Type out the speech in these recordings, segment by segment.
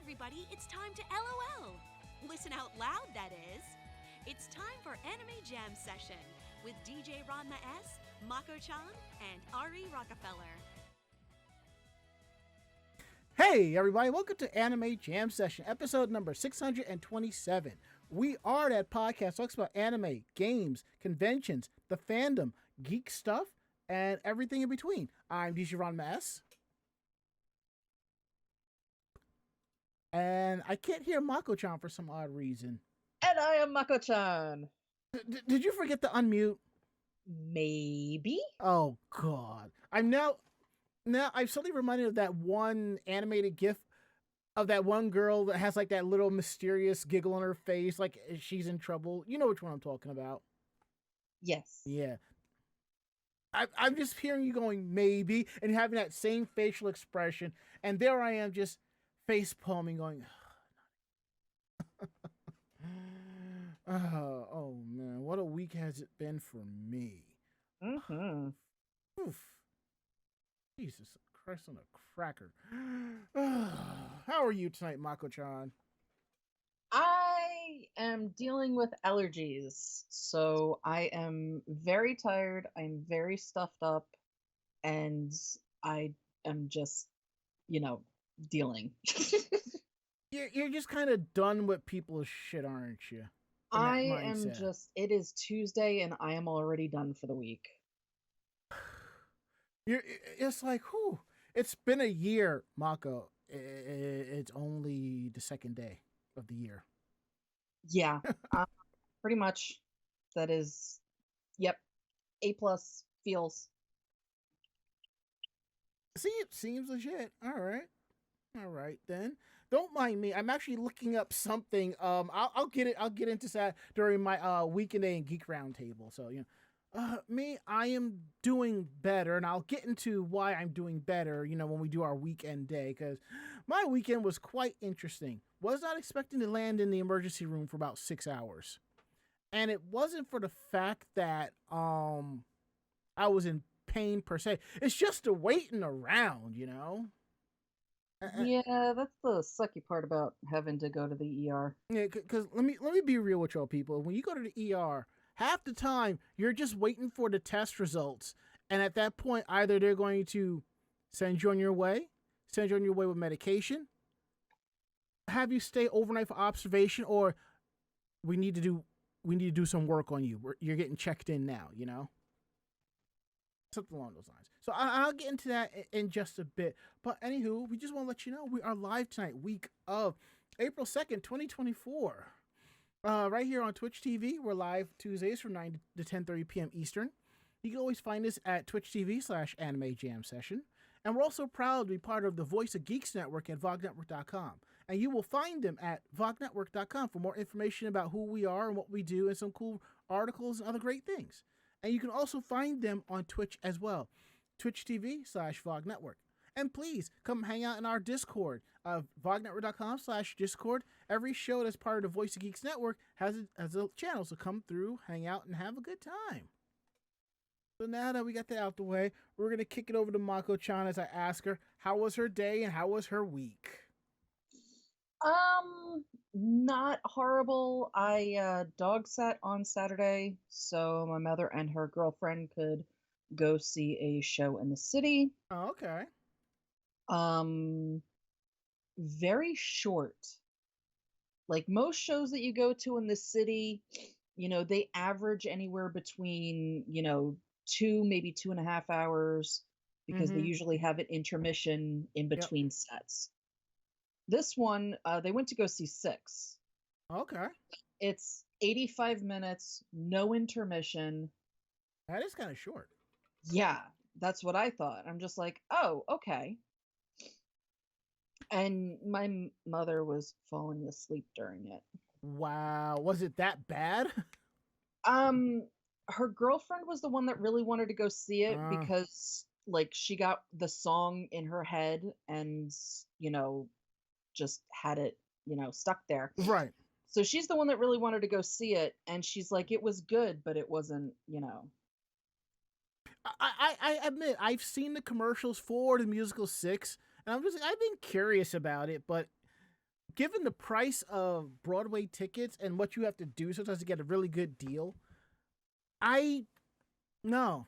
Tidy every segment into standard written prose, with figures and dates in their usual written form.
everybody, it's time to LOL. Listen out loud, that is. It's time for Anime Jam Session with DJ Ranma S, Mako-chan, and Ari Rockefeller. Hey everybody, welcome to Anime Jam Session, episode number 627. We are that podcast that talks about anime, games, conventions, the fandom, geek stuff, and everything in between. I'm DJ Ranma S. And I can't hear Mako-chan for some odd reason. And I am Mako-chan. Did you forget to unmute? Maybe? Oh god. Now I've suddenly reminded of that one animated gif of that one girl that has like that little mysterious giggle on her face, like she's in trouble. You know which one I'm talking about. Yes. Yeah. I'm just hearing you going, maybe, and having that same facial expression. And there I am just face palming going, oh man, what a week has it been for me. Mm-hmm. Oof. Jesus Christ on a cracker. How are you tonight, Mako-chan? I am dealing with allergies, so I am very tired, I'm very stuffed up, and I am just, dealing. You're just kind of done with people's shit, aren't you? It is Tuesday and I am already done for the week. It's like, whew, it's been a year, Mako. It's only the second day of the year. Yeah, pretty much. That is, yep, A+ feels. See, it seems legit. All right then. Don't mind me. I'm actually looking up something. I'll get into that during my weekend and geek roundtable. So me, I am doing better, and I'll get into why I'm doing better. When we do our weekend day, because my weekend was quite interesting. Was not expecting to land in the emergency room for about 6 hours, and it wasn't for the fact that I was in pain per se. It's just the waiting around, Yeah, that's the sucky part about having to go to the ER. Yeah, because let me be real with y'all people. When you go to the ER, half the time you're just waiting for the test results, and at that point, either they're going to send you on your way with medication, have you stay overnight for observation, or we need to do some work on you. You're getting checked in now, something along those lines. So I'll get into that in just a bit. But anywho, we just want to let you know we are live tonight, week of April 2nd, 2024. Right here on Twitch TV. We're live Tuesdays from 9 to 10:30 p.m. Eastern. You can always find us at Twitch TV/Anime Jam Session. And we're also proud to be part of the Voice of Geeks Network at VogNetwork.com. And you will find them at VogNetwork.com for more information about who we are and what we do and some cool articles and other great things. And you can also find them on Twitch as well. Twitch TV/VogNetwork. And please come hang out in our Discord of VogNetwork.com/Discord. Every show that's part of the Voice of Geeks Network has a channel, so come through, hang out, and have a good time. So now that we got that out the way, we're going to kick it over to Mako-chan as I ask her, how was her day and how was her week? Not horrible. I dog sat on Saturday, so my mother and her girlfriend could go see a show in the city. Oh, okay. Very short. Like most shows that you go to in the city, they average anywhere between, 2, maybe 2.5 hours, because they usually have an intermission in between sets. This one, they went to go see 6. Okay. It's 85 minutes, no intermission. That is kind of short. Yeah, that's what I thought. I'm just like, oh, okay. And my mother was falling asleep during it. Wow. Was it that bad? Her girlfriend was the one that really wanted to go see it because, she got the song in her head and, just had it, stuck there. Right. So she's the one that really wanted to go see it, and she's like, it was good, but it wasn't, I admit, I've seen the commercials for the musical 6, and I've been curious about it, but given the price of Broadway tickets and what you have to do sometimes to get a really good deal, no.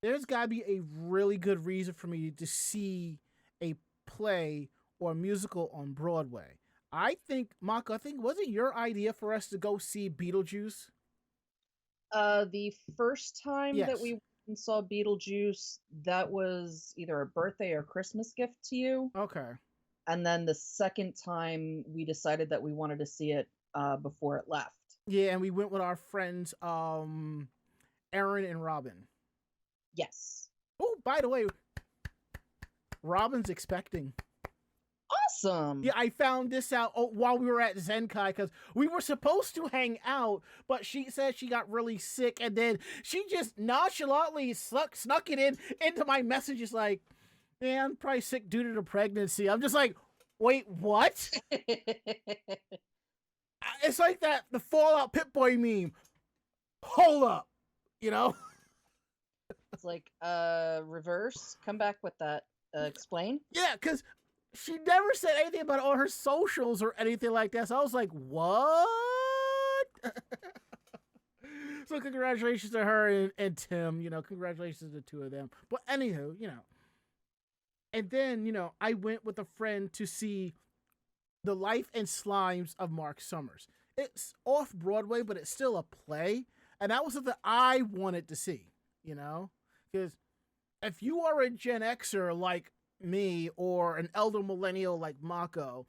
There's got to be a really good reason for me to see a play or musical on Broadway. I think, Mako, was it your idea for us to go see Beetlejuice? The first time that we went and saw Beetlejuice, that was either a birthday or Christmas gift to you. Okay. And then the second time we decided that we wanted to see it before it left. Yeah, and we went with our friends, Aaron and Robin. Yes. Oh, by the way, Robin's expecting. Awesome. Yeah, I found this out while we were at Zenkai because we were supposed to hang out, but she said she got really sick, and then she just nonchalantly snuck it into my messages like, "Yeah, I'm probably sick due to the pregnancy." I'm just like, "Wait, what?" It's like the Fallout Pip-Boy meme. Hold up, you know? It's like, reverse. Come back with that. Explain. Yeah, because she never said anything about all her socials or anything like that. So I was like, what? So congratulations to her and Tim. Congratulations to the two of them. But anywho, And then, I went with a friend to see The Life and Slimes of Mark Summers. It's off Broadway, but it's still a play. And that was something I wanted to see, Because if you are a Gen Xer like me or an elder millennial like Mako,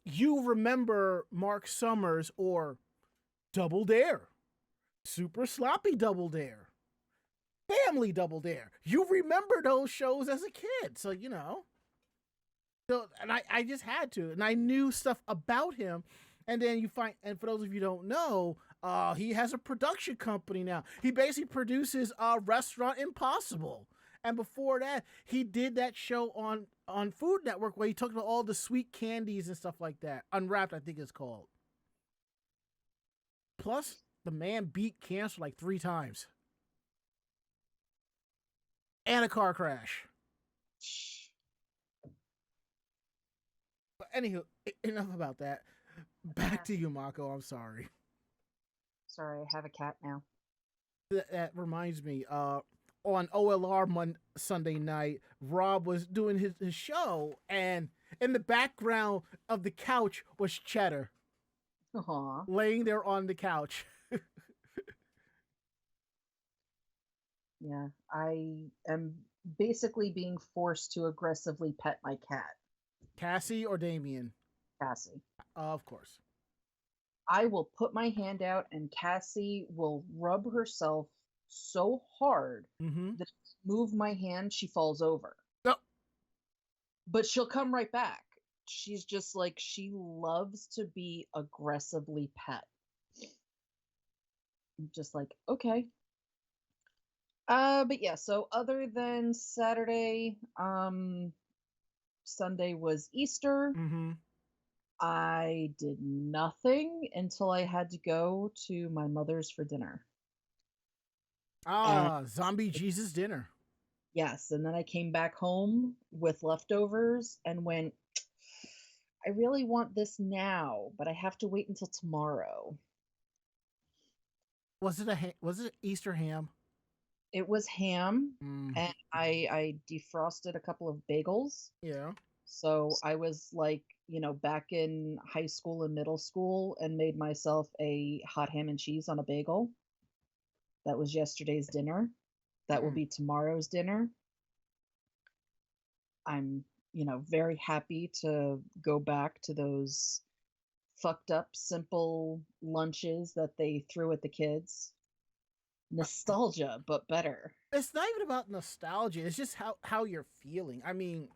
you remember Mark Summers or Double Dare, Super Sloppy Double Dare, Family Double Dare. You remember those shows as a kid. So, So, and I just had to. And I knew stuff about him. And then and for those of you who don't know, he has a production company now. He basically produces Restaurant Impossible. And before that, he did that show on Food Network where he talked about all the sweet candies and stuff like that. Unwrapped, I think it's called. Plus, the man beat cancer like 3 times. And a car crash. But anywho, enough about that. Back to you, Mako. I'm sorry. Sorry, I have a cat now. That reminds me, on OLR Sunday night, Rob was doing his show, and in the background of the couch was Cheddar. Aww. Laying there on the couch. Yeah, I am basically being forced to aggressively pet my cat. Cassie or Damien? Cassie. Of course. I will put my hand out and Cassie will rub herself so hard that move my hand, she falls over. No. But she'll come right back. She's just like, she loves to be aggressively pet. I'm just like, okay. But yeah, so other than Saturday, Sunday was Easter. I did nothing until I had to go to my mother's for dinner. Zombie Jesus dinner. Yes, and then I came back home with leftovers and went, I really want this now, but I have to wait until tomorrow. Was it Easter ham? It was ham, and I defrosted a couple of bagels. Yeah. So I was like, back in high school and middle school and made myself a hot ham and cheese on a bagel. That was yesterday's dinner. That will be tomorrow's dinner. I'm, very happy to go back to those fucked up, simple lunches that they threw at the kids. Nostalgia, but better. It's not even about nostalgia. It's just how you're feeling. I mean,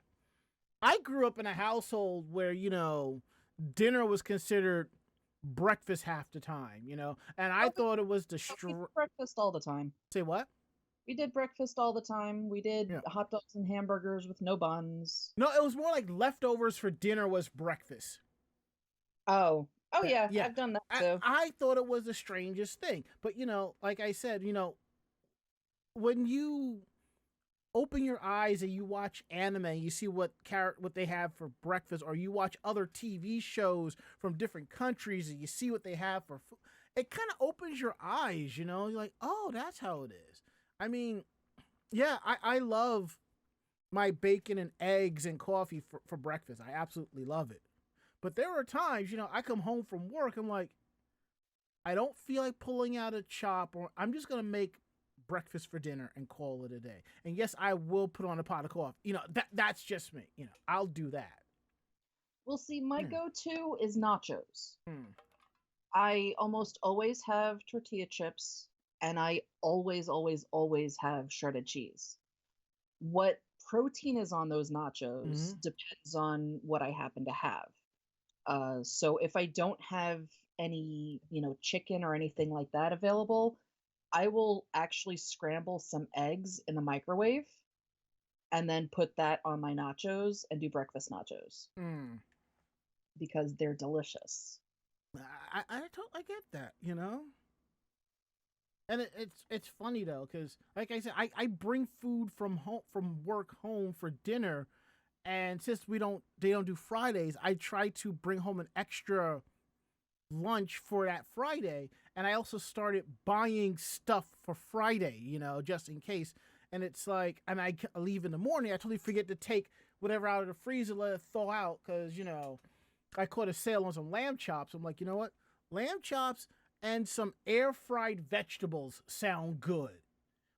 I grew up in a household where, dinner was considered breakfast half the time, and I thought it was breakfast all the time. Say what? We did breakfast all the time. We did hot dogs and hamburgers with no buns. No, it was more like leftovers for dinner was breakfast. Oh, yeah. I've done that too. I thought it was the strangest thing. But, like I said, when you open your eyes and you watch anime, you see what they have for breakfast, or you watch other TV shows from different countries and you see what they have for food. It kind of opens your eyes, you know. You're like, oh, that's how it is. I mean, yeah, I love my bacon and eggs and coffee for breakfast. I absolutely love it. But there are times, you know, I come home from work, I'm like, I don't feel like pulling out a chop, or I'm just going to make breakfast for dinner and call it a day. And yes, I will put on a pot of coffee. You know, that's just me. You know, I'll do that. Well, see, my go-to is nachos. Hmm. I almost always have tortilla chips, and I always, always, always have shredded cheese. What protein is on those nachos depends on what I happen to have. So if I don't have any, you know, chicken or anything like that available, I will actually scramble some eggs in the microwave and then put that on my nachos and do breakfast nachos because they're delicious. I totally get that, you know. And it's funny though, because like I said, I bring food from work home for dinner, and since they don't do Fridays, I try to bring home an extra lunch for that Friday, and I also started buying stuff for Friday, you know, just in case. And it's like, and I leave in the morning, I totally forget to take whatever out of the freezer, let it thaw out, because, you know, I caught a sale on some lamb chops. I'm like, you know what? Lamb chops and some air-fried vegetables sound good.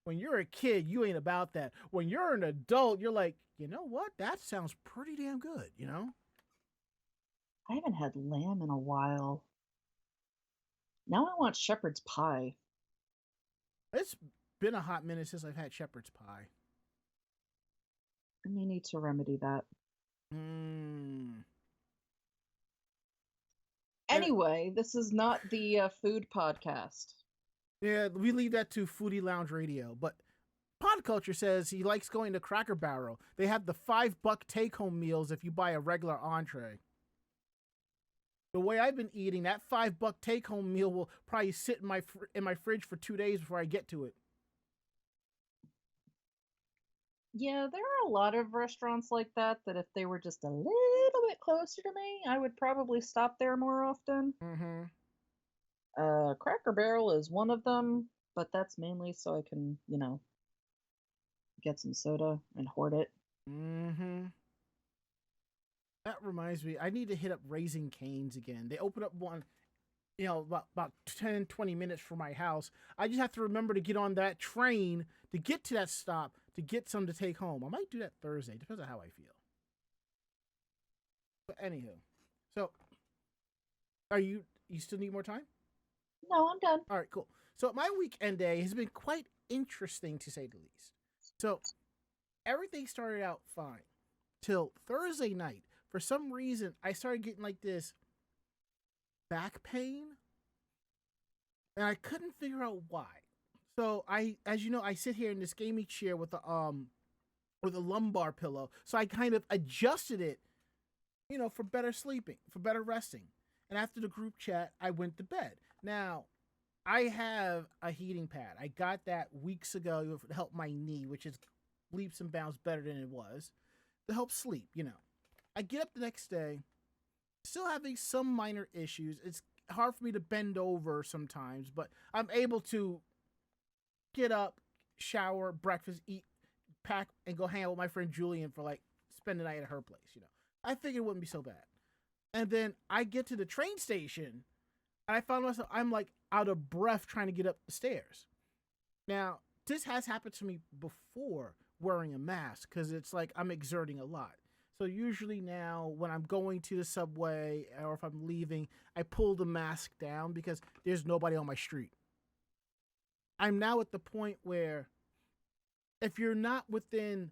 When you're a kid, you ain't about that. When you're an adult, you're like, you know what? That sounds pretty damn good, you know? I haven't had lamb in a while. Now I want shepherd's pie. It's been a hot minute since I've had shepherd's pie. I may need to remedy that. Anyway, this is not the food podcast. Yeah, we leave that to Foodie Lounge Radio. But Pod Culture says he likes going to Cracker Barrel. They have the $5 take-home meals if you buy a regular entree. The way I've been eating, that $5 take-home meal will probably sit in my fridge for 2 days before I get to it. Yeah, there are a lot of restaurants like that if they were just a little bit closer to me, I would probably stop there more often. Cracker Barrel is one of them, but that's mainly so I can, you know, get some soda and hoard it. That reminds me, I need to hit up Raising Cane's again. They opened up one, you know, about 10, 20 minutes from my house. I just have to remember to get on that train to get to that stop to get some to take home. I might do that Thursday. Depends on how I feel. But anywho, so you still need more time? No, I'm done. All right, cool. So my weekend day has been quite interesting, to say the least. So everything started out fine till Thursday night. For some reason, I started getting like this back pain, and I couldn't figure out why. So as you know, I sit here in this gaming chair with a lumbar pillow. So I kind of adjusted it, you know, for better sleeping, for better resting. And after the group chat, I went to bed. Now, I have a heating pad. I got that weeks ago to help my knee, which is leaps and bounds better than it was, to help sleep, you know. I get up the next day, still having some minor issues. It's hard for me to bend over sometimes, but I'm able to get up, shower, breakfast, eat, pack, and go hang out with my friend Julian for like spend the night at her place, you know. I figured it wouldn't be so bad. And then I get to the train station, and I found myself, I'm like out of breath trying to get up the stairs. Now, this has happened to me before wearing a mask, because it's like I'm exerting a lot. So usually now when I'm going to the subway or if I'm leaving, I pull the mask down because there's nobody on my street. I'm now at the point where if you're not within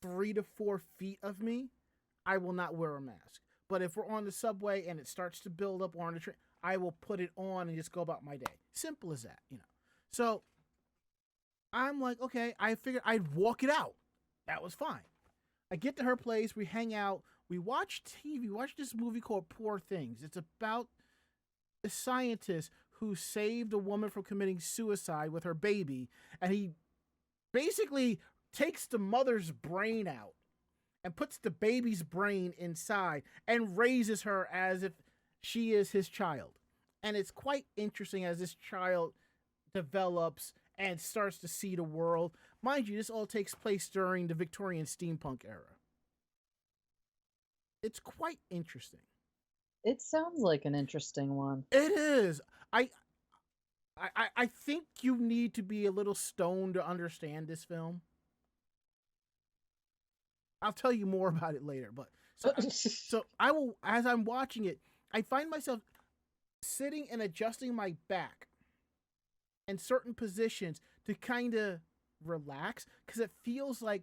3 to 4 feet of me, I will not wear a mask. But if we're on the subway and it starts to build up, or on the train, I will put it on and just go about my day. Simple as that, you know. So I'm like, okay, I figured I'd walk it out. That was fine. I get to her place, we hang out, we watch TV, we watch this movie called Poor Things. It's about a scientist who saved a woman from committing suicide with her baby, and he basically takes the mother's brain out and puts the baby's brain inside and raises her as if she is his child. And it's quite interesting as this child develops and starts to see the world. Mind you, this all takes place during the Victorian steampunk era. It's quite interesting. It sounds like an interesting one. It is. I think you need to be a little stoned to understand this film. I'll tell you more about it later, but so I will, as I'm watching it, I find myself sitting and adjusting my back in certain positions to kind of relax because it feels like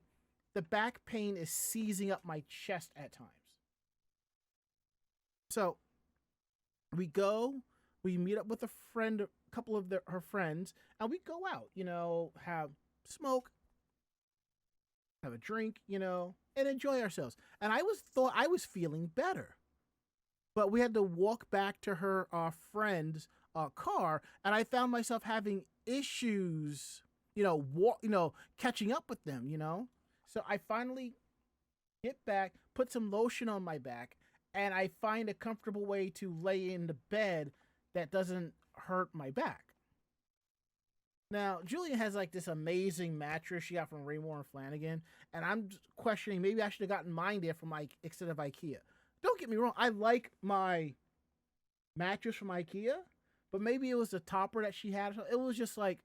the back pain is seizing up my chest at times. So we meet up with a friend, a couple of her friends, and we go out, have smoke, have a drink, and enjoy ourselves. And I thought I was feeling better. But we had to walk back to her friend's car, and I found myself having issues, catching up with them, So I finally get back, put some lotion on my back, and I find a comfortable way to lay in the bed that doesn't hurt my back. Now, Julia has like this amazing mattress she got from Raymore and Flanagan, and I'm questioning maybe I should have gotten mine there from instead of IKEA. Don't get me wrong, I like my mattress from IKEA, but maybe it was the topper that she had. It was just like,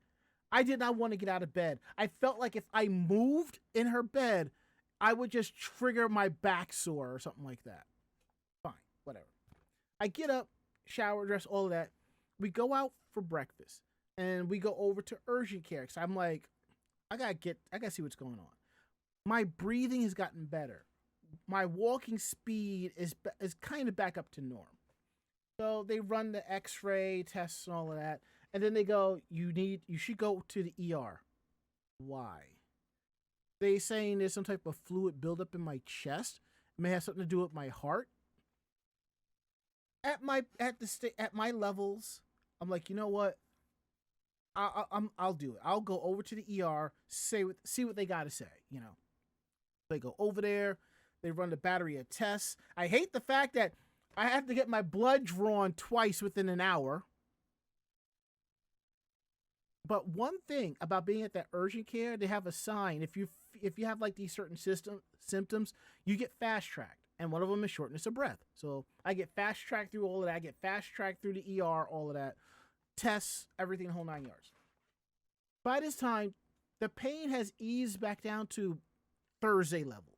I did not want to get out of bed. I felt like if I moved in her bed, I would just trigger my back sore or something like that. Fine, whatever. I get up, shower, dress, all of that. We go out for breakfast, and we go over to urgent care because I'm like, I gotta see what's going on. My breathing has gotten better. My walking speed is kind of back up to norm. So they run the x-ray tests and all of that. And then they go, you should go to the ER. Why? They saying there's some type of fluid buildup in my chest. It may have something to do with my heart. At my levels, I'm like, you know what? I'll do it. I'll go over to the ER, see what they got to say, They go over there. They run the battery of tests. I hate the fact that I have to get my blood drawn twice within an hour. But one thing about being at that urgent care, they have a sign. If you have like these certain symptoms, you get fast tracked. And one of them is shortness of breath. So I get fast tracked through all of that. I get fast tracked through the ER, all of that. Tests, everything, the whole 9 yards. By this time, the pain has eased back down to Thursday levels.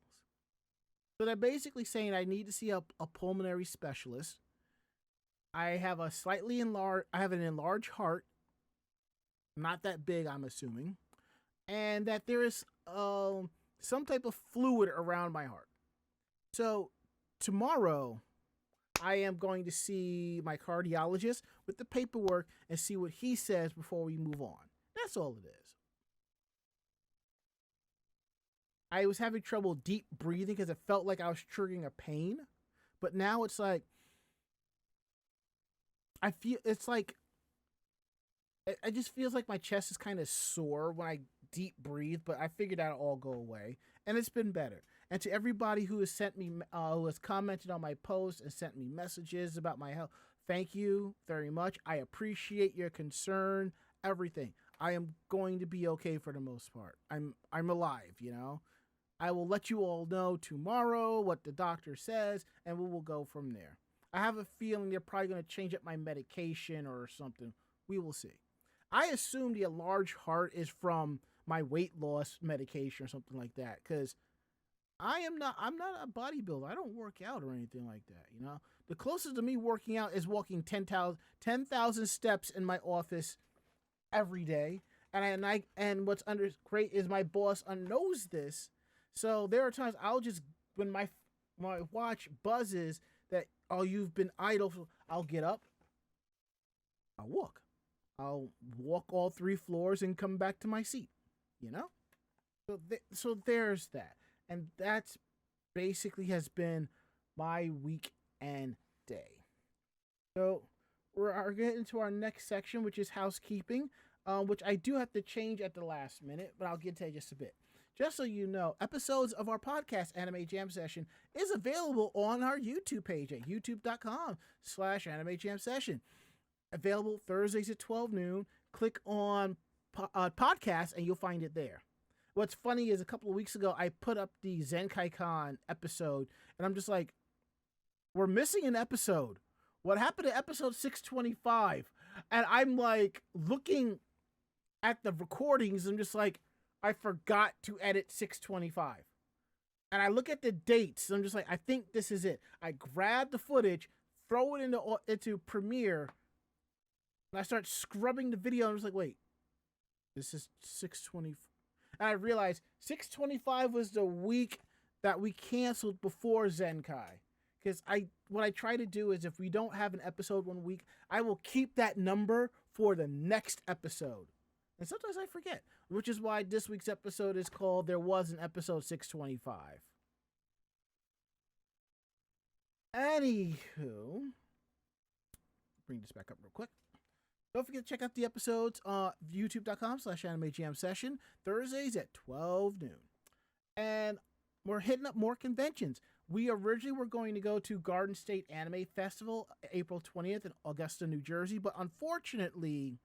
So they're basically saying I need to see a pulmonary specialist. I have an enlarged heart, not that big, I'm assuming, and that there is some type of fluid around my heart. So tomorrow, I am going to see my cardiologist with the paperwork and see what he says before we move on. That's all it is. I was having trouble deep breathing because it felt like I was triggering a pain. But now it's like, it just feels like my chest is kind of sore when I deep breathe, but I figured that'll all go away. And it's been better. And to everybody who has sent me, who has commented on my post and sent me messages about my health, thank you very much. I appreciate your concern, everything. I am going to be okay for the most part. I'm alive, I will let you all know tomorrow what the doctor says, and we will go from there. I have a feeling they're probably going to change up my medication or something. We will see. I assume the enlarged heart is from my weight loss medication or something like that, because I'm not a bodybuilder. I don't work out or anything like that, The closest to me working out is walking 10,000 steps in my office every day. And what's great is my boss knows this. So there are times I'll just, when my watch buzzes that, oh, you've been idle, I'll get up, I'll walk all 3 floors and come back to my seat, So there's that. And that's basically has been my weekend day. So we're getting into our next section, which is housekeeping, which I do have to change at the last minute, but I'll get to it just a bit. just so you know, episodes of our podcast, Anime Jam Session, is available on our YouTube page at youtube.com/Anime Jam Session. Available Thursdays at 12 noon. Click on podcast and you'll find it there. What's funny is a couple of weeks ago, I put up the Zenkai-Con episode, and I'm just like, we're missing an episode. What happened to episode 625? And I'm like looking at the recordings. I'm just like, I forgot to edit 625. And I look at the dates. I'm just like, I think this is it. I grab the footage, throw it into Premiere, and I start scrubbing the video. I'm just like, wait, this is 625. And I realized 625 was the week that we canceled before Zenkai. Because what I try to do is if we don't have an episode one week, I will keep that number for the next episode. And sometimes I forget, which is why this week's episode is called There Was an Episode 625. Anywho, bring this back up real quick. Don't forget to check out the episodes on youtube.com/Anime Jam Session, Thursdays at 12 noon. And we're hitting up more conventions. We originally were going to go to Garden State Anime Festival, April 20th in Augusta, New Jersey, but unfortunately,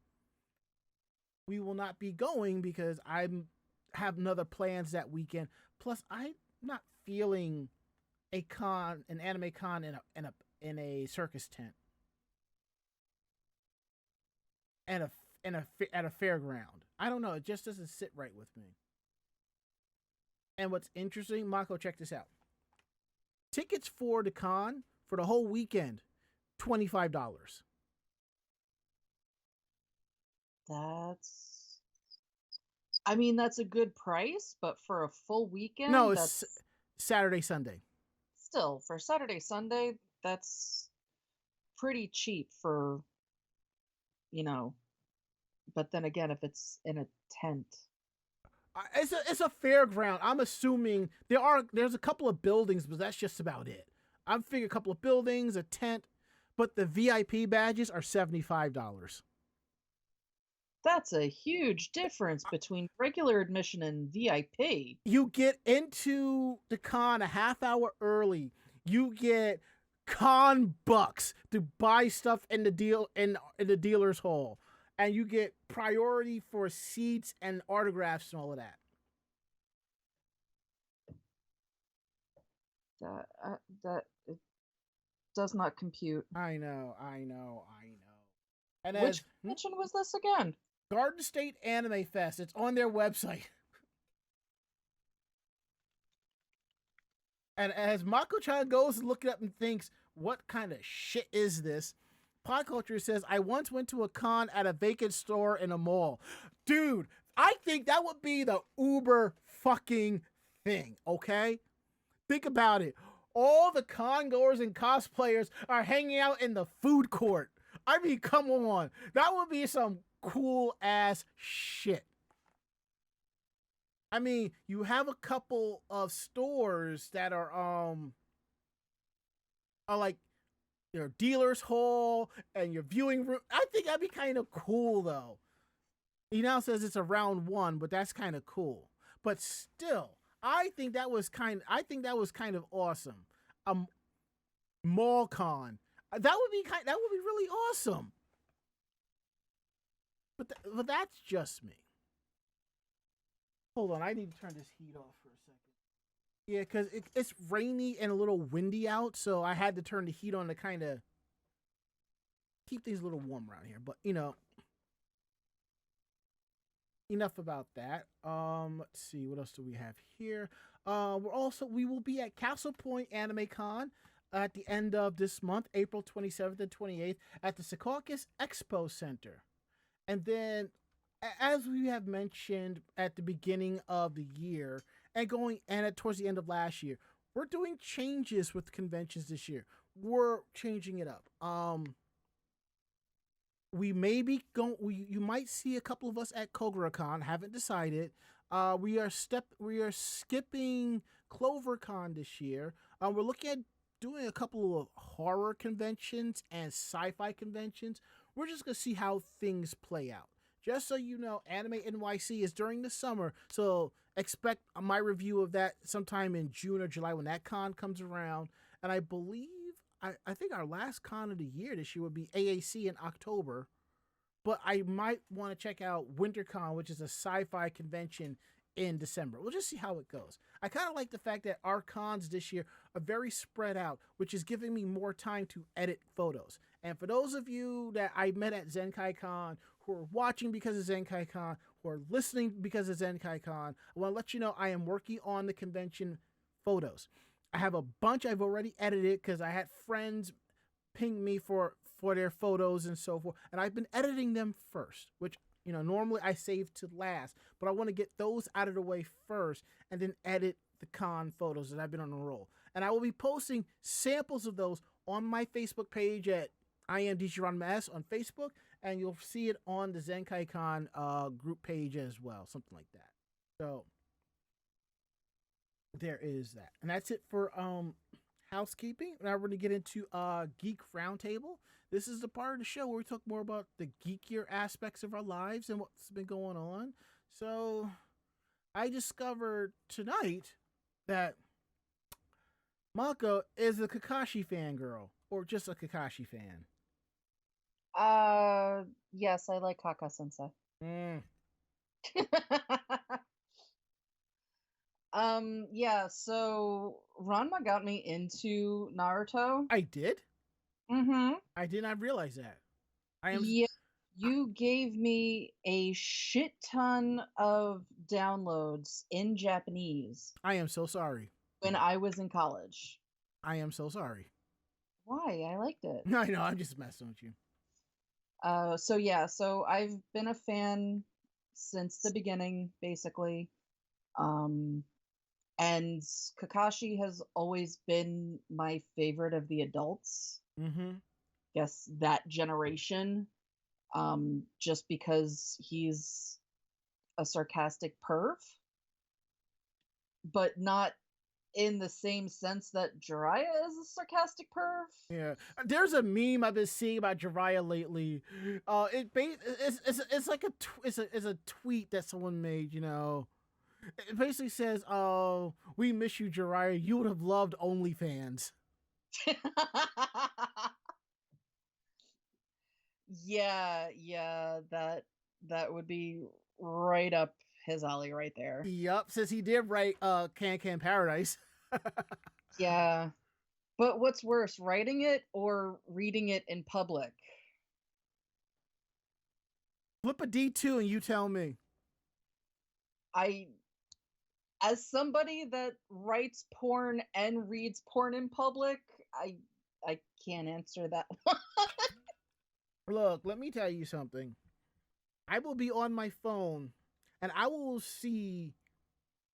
we will not be going because I have another plans that weekend. Plus, I'm not feeling an anime con in a circus tent and at a fairground. I don't know. It just doesn't sit right with me. And what's interesting, Mako, check this out. Tickets for the con for the whole weekend, $25. That's a good price, but for a full weekend, no, it's Saturday, Sunday. Still, for Saturday, Sunday, that's pretty cheap for, but then again, if it's in a tent. It's a fairground. I'm assuming there's a couple of buildings, but that's just about it. I'm figuring a couple of buildings, a tent, but the VIP badges are $75. That's a huge difference between regular admission and VIP. You get into the con a half hour early. You get con bucks to buy stuff in the dealer's hall. And you get priority for seats and autographs and all of that. That it does not compute. I know. And which mention was this again? Garden State Anime Fest. It's on their website. And as Mako-chan goes to look it up and thinks, what kind of shit is this? Pod Culture says, I once went to a con at a vacant store in a mall. Dude, I think that would be the uber fucking thing, okay? Think about it. All the con goers and cosplayers are hanging out in the food court. I mean, come on. That would be some cool ass shit. I mean, you have a couple of stores that are like your dealer's hall and your viewing room. I think that'd be kind of cool, though. He now says it's around one, but that's kind of cool. But still, I think that was kind of awesome. Mall con. That would be really awesome. But that's just me. Hold on, I need to turn this heat off for a second. Yeah, because it's rainy and a little windy out, so I had to turn the heat on to kind of keep things a little warm around here. But, enough about that. Let's see, what else do we have here? We will be at Castle Point Anime Con at the end of this month, April 27th and 28th, at the Secaucus Expo Center. And then, as we have mentioned at the beginning of the year and towards the end of last year, we're doing changes with conventions this year. We're changing it up. We may be you might see a couple of us at KoguraCon. Haven't decided. We are skipping CloverCon this year. We're looking at doing a couple of horror conventions and sci-fi conventions. We're just gonna see how things play out. Just so you know, Anime NYC is during the summer, so expect my review of that sometime in June or July when that con comes around. And I believe, I think our last con of the year this year would be AAC in October. But I might want to check out WinterCon, which is a sci-fi convention in December. We'll just see how it goes. I kind of like the fact that our cons this year are very spread out, which is giving me more time to edit photos. And for those of you that I met at Zenkai Con, who are watching because of Zenkai Con, who are listening because of Zenkai Con, I want to let you know I am working on the convention photos. I have a bunch I've already edited because I had friends ping me for their photos and so forth. And I've been editing them first, which, you know, normally I save to last, but I want to get those out of the way first and then edit the con photos that I've been on a roll. And I will be posting samples of those on my Facebook page at I am DJ Ron Mass on Facebook, and you'll see it on the Zenkai Con group page as well, something like that. So there is that. And that's it for housekeeping. Now we're going to get into Geek Roundtable. This is the part of the show where we talk more about the geekier aspects of our lives and what's been going on. So I discovered tonight that Mako is a Kakashi fangirl, or just a Kakashi fan. Yes, I like Kaka-sensei. Yeah, so Ranma got me into Naruto. I did? Mm-hmm. I did not realize that. Yeah, you gave me a shit ton of downloads in Japanese I am so sorry. when I was in college. I am so sorry. Why? I liked it. No, I know, I'm just messing with you. So I've been a fan since the beginning, basically. And Kakashi has always been my favorite of the adults. Mm-hmm. Guess that generation. Just because he's a sarcastic perv, but not in the same sense that Jiraiya is a sarcastic perv. Yeah, there's a meme I've been seeing about Jiraiya lately. It's like a tweet that someone made. You know, it basically says, "Oh, we miss you, Jiraiya. You would have loved OnlyFans." Yeah, that would be right up his alley right there. Yup, since he did write Can Paradise. Yeah. But what's worse, writing it or reading it in public? Flip a D2 and you tell me. As somebody that writes porn and reads porn in public, I can't answer that one. Look, let me tell you something. I will be on my phone and I will see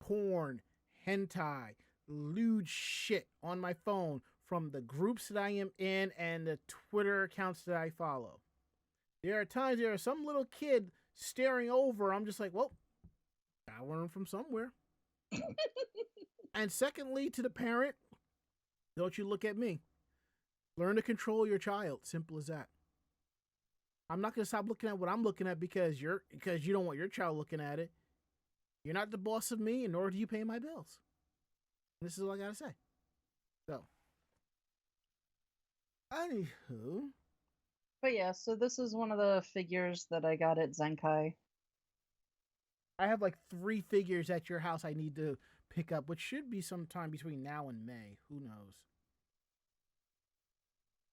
porn, hentai, lewd shit on my phone from the groups that I am in and the Twitter accounts that I follow. There are times there are some little kid staring over. I'm just like, well, I learned from somewhere. And secondly, to the parent, don't you look at me. Learn to control your child. Simple as that. I'm not gonna stop looking at what I'm looking at because you don't want your child looking at it. You're not the boss of me, and nor do you pay my bills. And this is all I gotta say. So, anywho, But yeah, so this is one of the figures that I got at Zenkai. I have like 3 figures at your house I need to pick up, which should be sometime between now and May. Who knows?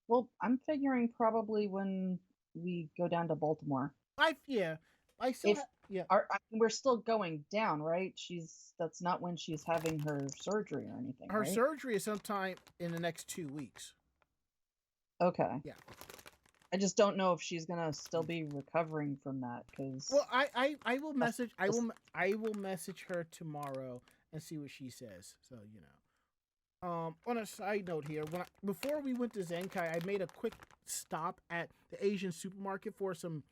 Well, I'm figuring probably when we go down to Baltimore. I still We're still going down, right? That's not when she's having her surgery or anything. her right? surgery is sometime in the next 2 weeks. Okay. Yeah. I just don't know if she's gonna still be recovering from that because. Well, I will message I will message her tomorrow and see what she says. So you know. On a side note here, before we went to Zenkai, I made a quick stop at the Asian supermarket for some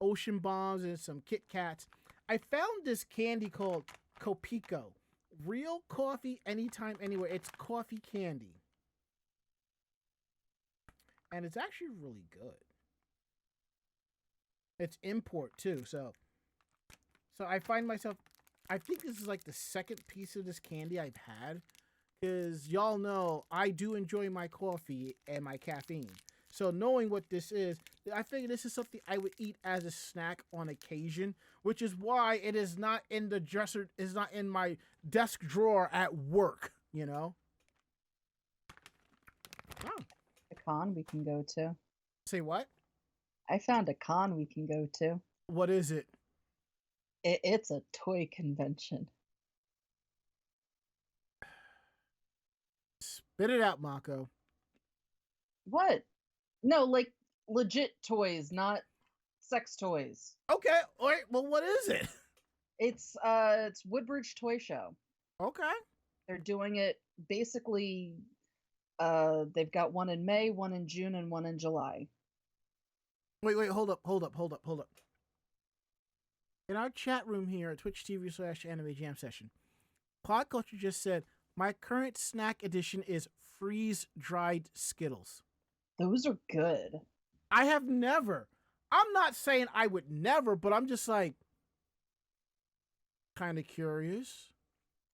Ocean Bombs and some Kit Kats. I found this candy called Kopiko. Real coffee anytime, anywhere. It's coffee candy. And it's actually really good. It's import too, so I find myself I think this is like the second piece of this candy I've had. Because y'all know I do enjoy my coffee and my caffeine. So knowing what this is, I figure this is something I would eat as a snack on occasion, which is why it is not in the dresser, is not in my desk drawer at work, you know? Oh. A con we can go to. Say what? I found a con we can go to. What is it? It's a toy convention. Spit it out, Mako. What? No, like legit toys, not sex toys. Okay, all right. Well, what is it? It's Woodbridge Toy Show. Okay. They're doing it basically. They've got one in May, one in June, and one in July. Wait, hold up. In our chat room here at Twitch TV/Anime Jam Session, Pod Culture just said, my current snack edition is freeze-dried Skittles. Those are good. I have never. I'm not saying I would never, but I'm just like, kind of curious.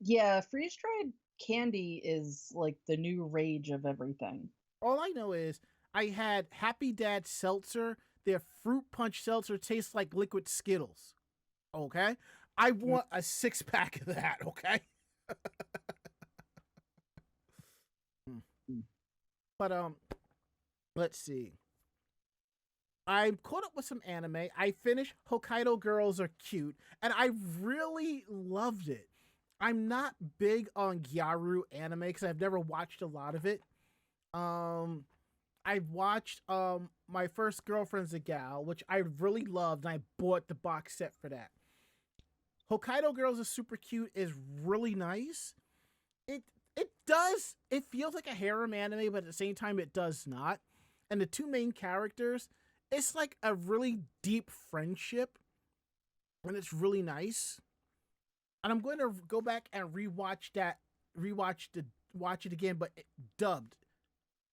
Yeah, freeze-dried candy is like the new rage of everything. All I know is I had Happy Dad Seltzer. Their fruit punch seltzer tastes like liquid Skittles. Okay? I want a 6-pack of that, okay? But let's see. I'm caught up with some anime. I finished Hokkaido Girls Are Cute, and I really loved it. I'm not big on Gyaru anime because I've never watched a lot of it. I've watched My First Girlfriend's a Gal, which I really loved, and I bought the box set for that. Hokkaido Girls Are Super Cute is really nice. It feels like a harem anime, but at the same time it does not. And the two main characters, it's like a really deep friendship, and it's really nice. And I'm going to go back and watch it again, but dubbed.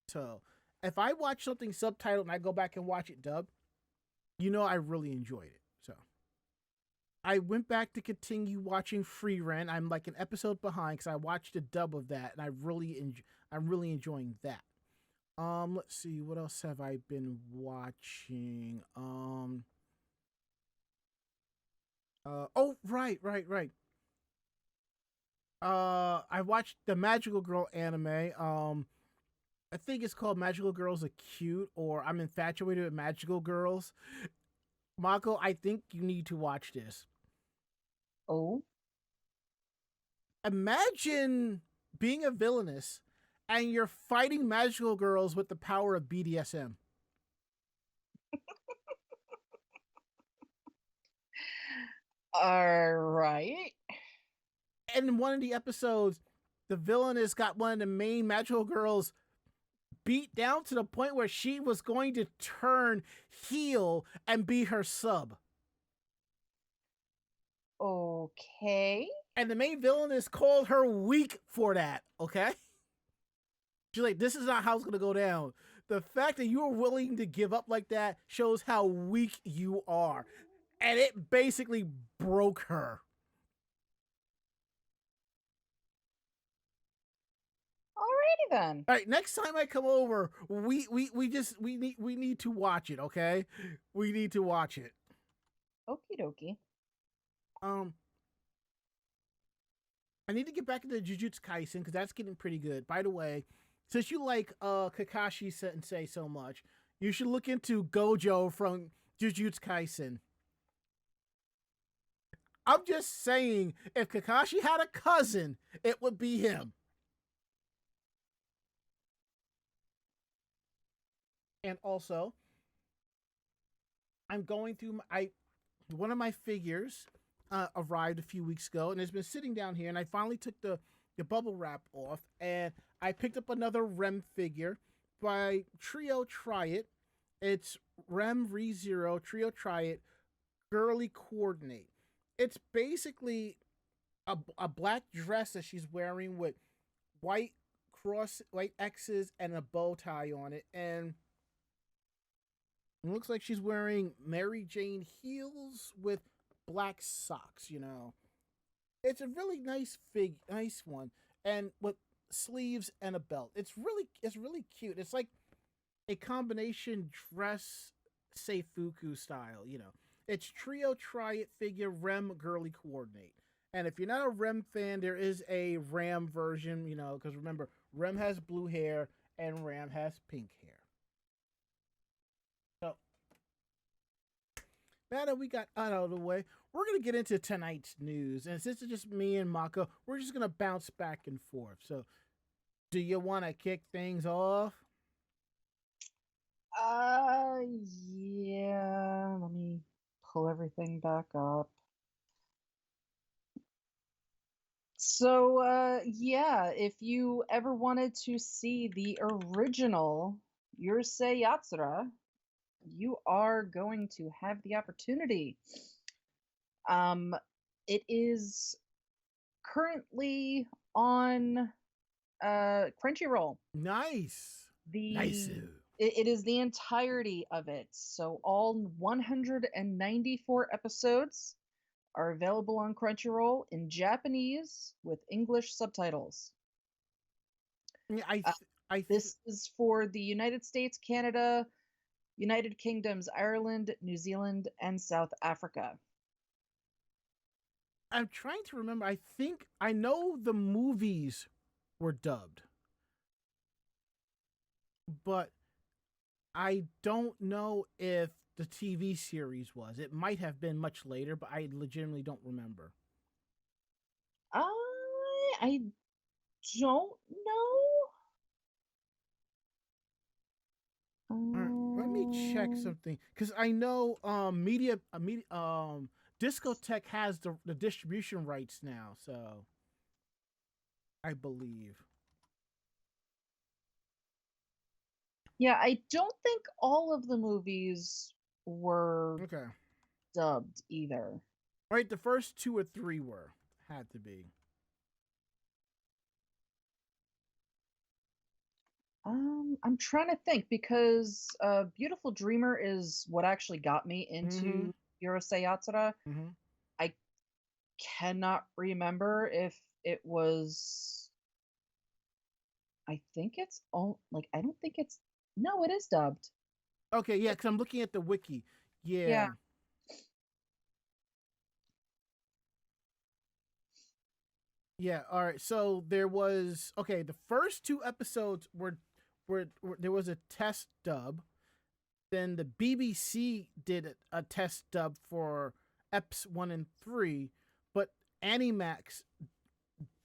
So if I watch something subtitled and I go back and watch it dubbed, you know I really enjoyed it. So I went back to continue watching Free Rent. I'm like an episode behind because I watched a dub of that, and I'm really enjoying that. Let's see, what else have I been watching? Oh, right. I watched the Magical Girl anime. I think it's called Magical Girls Are Cute, or I'm infatuated with Magical Girls. Mako, I think you need to watch this. Oh? Imagine being a villainess and you're fighting magical girls with the power of BDSM. All right. And in one of the episodes, the villainess got one of the main magical girls beat down to the point where she was going to turn heel and be her sub. Okay. And the main villainess called her weak for that, okay? She's like, this is not how it's going to go down. The fact that you are willing to give up like that shows how weak you are. And it basically broke her. Alrighty then. All right, next time I come over, we need to watch it, okay? We need to watch it. Okie dokie. I need to get back into Jujutsu Kaisen because that's getting pretty good. By the way, since you like Kakashi Sensei so much, you should look into Gojo from Jujutsu Kaisen. I'm just saying, if Kakashi had a cousin, it would be him. And also, I'm going through one of my figures arrived a few weeks ago, and it's been sitting down here, and I finally took the bubble wrap off, and I picked up another Rem figure by Trio Try It. It's Rem ReZero Trio Try It Girly Coordinate. It's basically a black dress that she's wearing with white X's and a bow tie on it, and it looks like she's wearing Mary Jane heels with black socks, you know. It's a really nice one, and with sleeves and a belt. It's really cute. It's like a combination dress seifuku style. It's trio try it figure rem girly coordinate. And if you're not a Rem fan, there is a Ram version. Because remember, Rem has blue hair and Ram has pink hair. So now that we got out of the way, we're gonna get into tonight's news. And since it's just me and Mako, we're just gonna bounce back and forth. So, do you want to kick things off? Yeah. Let me pull everything back up. So, yeah, if you ever wanted to see the original Urusei Yatsura, you are going to have the opportunity. Um, it is currently on Crunchyroll. Nice. The Nice. it is the entirety of it. So all 194 episodes are available on Crunchyroll in Japanese with English subtitles. Yeah, This is for the United States, Canada, United Kingdoms, Ireland, New Zealand, and South Africa. I'm trying to remember. I think I know the movies were dubbed, but I don't know if the TV series was. It might have been much later, but I legitimately don't remember. I don't know. All right, let me check something because I know Discotech has the distribution rights now, so I believe. Yeah, I don't think all of the movies were Okay. dubbed either. Right, the first two or three had to be. I'm trying to think because Beautiful Dreamer is what actually got me Mm-hmm. into Urusei Yatsura. Mm-hmm. I cannot remember if it was. I think it's all like I don't think it's. No, it is dubbed. Okay, yeah, because I'm looking at the wiki. Yeah. Yeah. Yeah, all right. So there was the first two episodes were there was a test dub. Then the BBC did a test dub for Eps 1 and 3, but Animax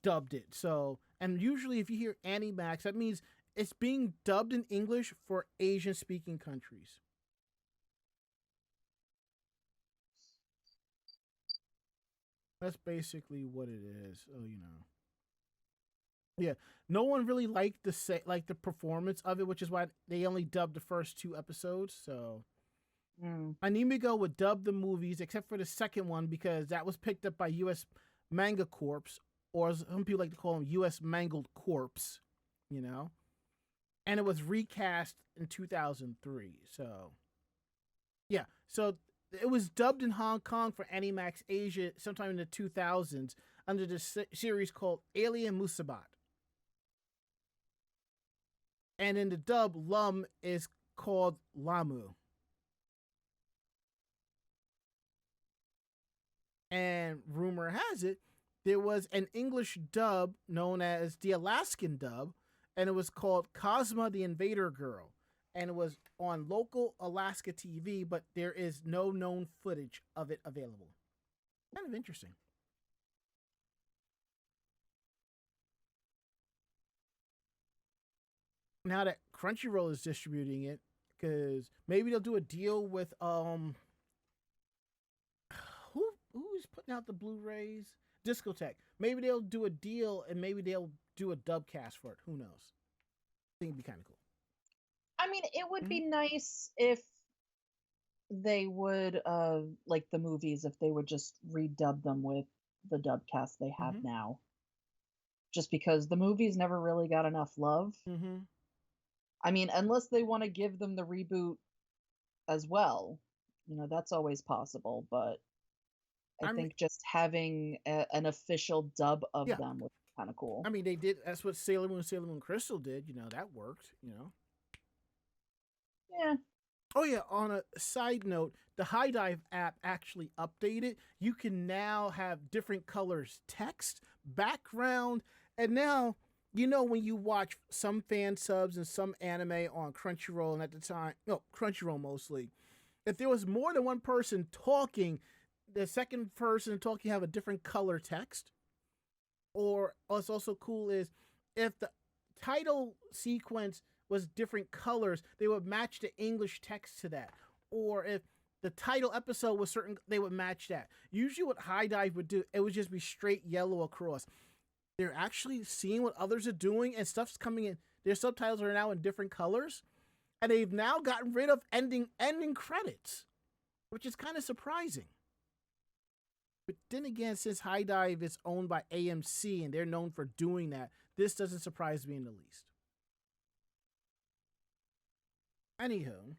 dubbed it. So, and usually if you hear Animax, that means it's being dubbed in English for Asian speaking countries. That's basically what it is. Oh. Yeah, no one really liked the performance of it, which is why they only dubbed the first two episodes. So Animigo would dub the movies except for the second one because that was picked up by U.S. Manga Corps, or some people like to call them U.S. Mangled Corps, and it was recast in 2003. So yeah, so it was dubbed in Hong Kong for Animax Asia sometime in the 2000s under the series called Alien Musabat. And in the dub, Lum is called Lamu. And rumor has it, there was an English dub known as the Alaskan dub, and it was called Cosma the Invader Girl. And it was on local Alaska TV, but there is no known footage of it available. Kind of interesting. Now that Crunchyroll is distributing it, because maybe they'll do a deal with who's putting out the Blu-rays? Discotech. Maybe they'll do a deal and maybe they'll do a dub cast for it. Who knows? I think it'd be kind of cool. I mean, it would be nice if they would like the movies if they would just redub them with the dub cast they have now. Just because the movies never really got enough love. I mean, unless they want to give them the reboot as well, that's always possible, but I I mean, think just having an official dub of yeah. them was kind of cool. I mean, they did. That's what Sailor Moon Crystal did. That worked. Yeah. Oh yeah. On a side note, the High Dive app actually updated. You can now have different colors, text, background, and now when you watch some fan subs and some anime on Crunchyroll, and at the time, no, Crunchyroll mostly, if there was more than one person talking, the second person talking have a different color text. Or what's also cool is if the title sequence was different colors, they would match the English text to that. Or if the title episode was certain, they would match that. Usually, what High Dive would do, it would just be straight yellow across. They're actually seeing what others are doing, and stuff's coming in. Their subtitles are now in different colors, and they've now gotten rid of ending credits, which is kind of surprising. But then again, since High Dive is owned by AMC and they're known for doing that, this doesn't surprise me in the least. Anywho,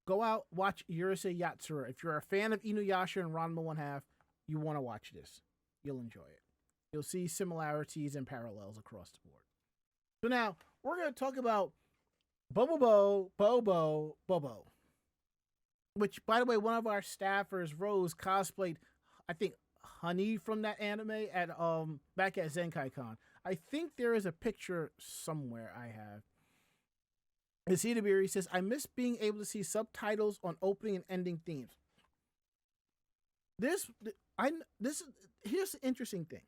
go out, watch Urusei Yatsura. If you're a fan of Inuyasha and Ranma 1/2, you want to watch this. You'll enjoy it. You'll see similarities and parallels across the board. So now, we're going to talk about Bobobo-Bobo, which, by the way, one of our staffers, Rose, cosplayed, I think, Honey from that anime at back at ZenkaiCon. I think there is a picture somewhere I have. Isidabiri says, I miss being able to see subtitles on opening and ending themes. Here's the interesting thing.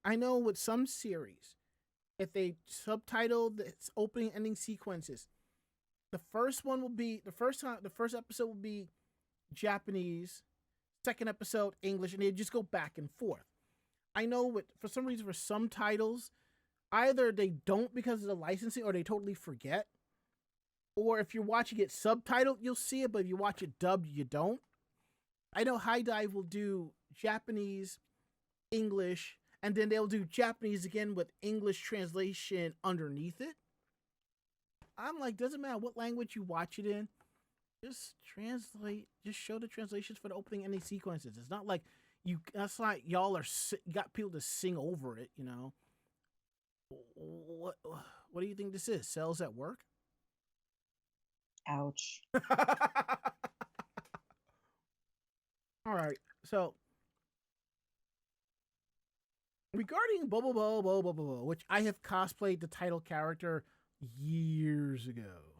I know with some series, if they subtitle the opening and ending sequences, the first episode will be Japanese, second episode English, and they just go back and forth. I know for some reason for some titles, either they don't because of the licensing or they totally forget. Or if you're watching it subtitled, you'll see it, but if you watch it dubbed, you don't. I know High Dive will do Japanese, English, and then they'll do Japanese again with English translation underneath it. I'm like, doesn't matter what language you watch it in, just translate, just show the translations for the opening and ending sequences. It's not like that's like y'all got people to sing over it, What do you think this is? Cells at work? Ouch. All right, so regarding Bobobo-Bobo-Bobo, which I have cosplayed the title character years ago.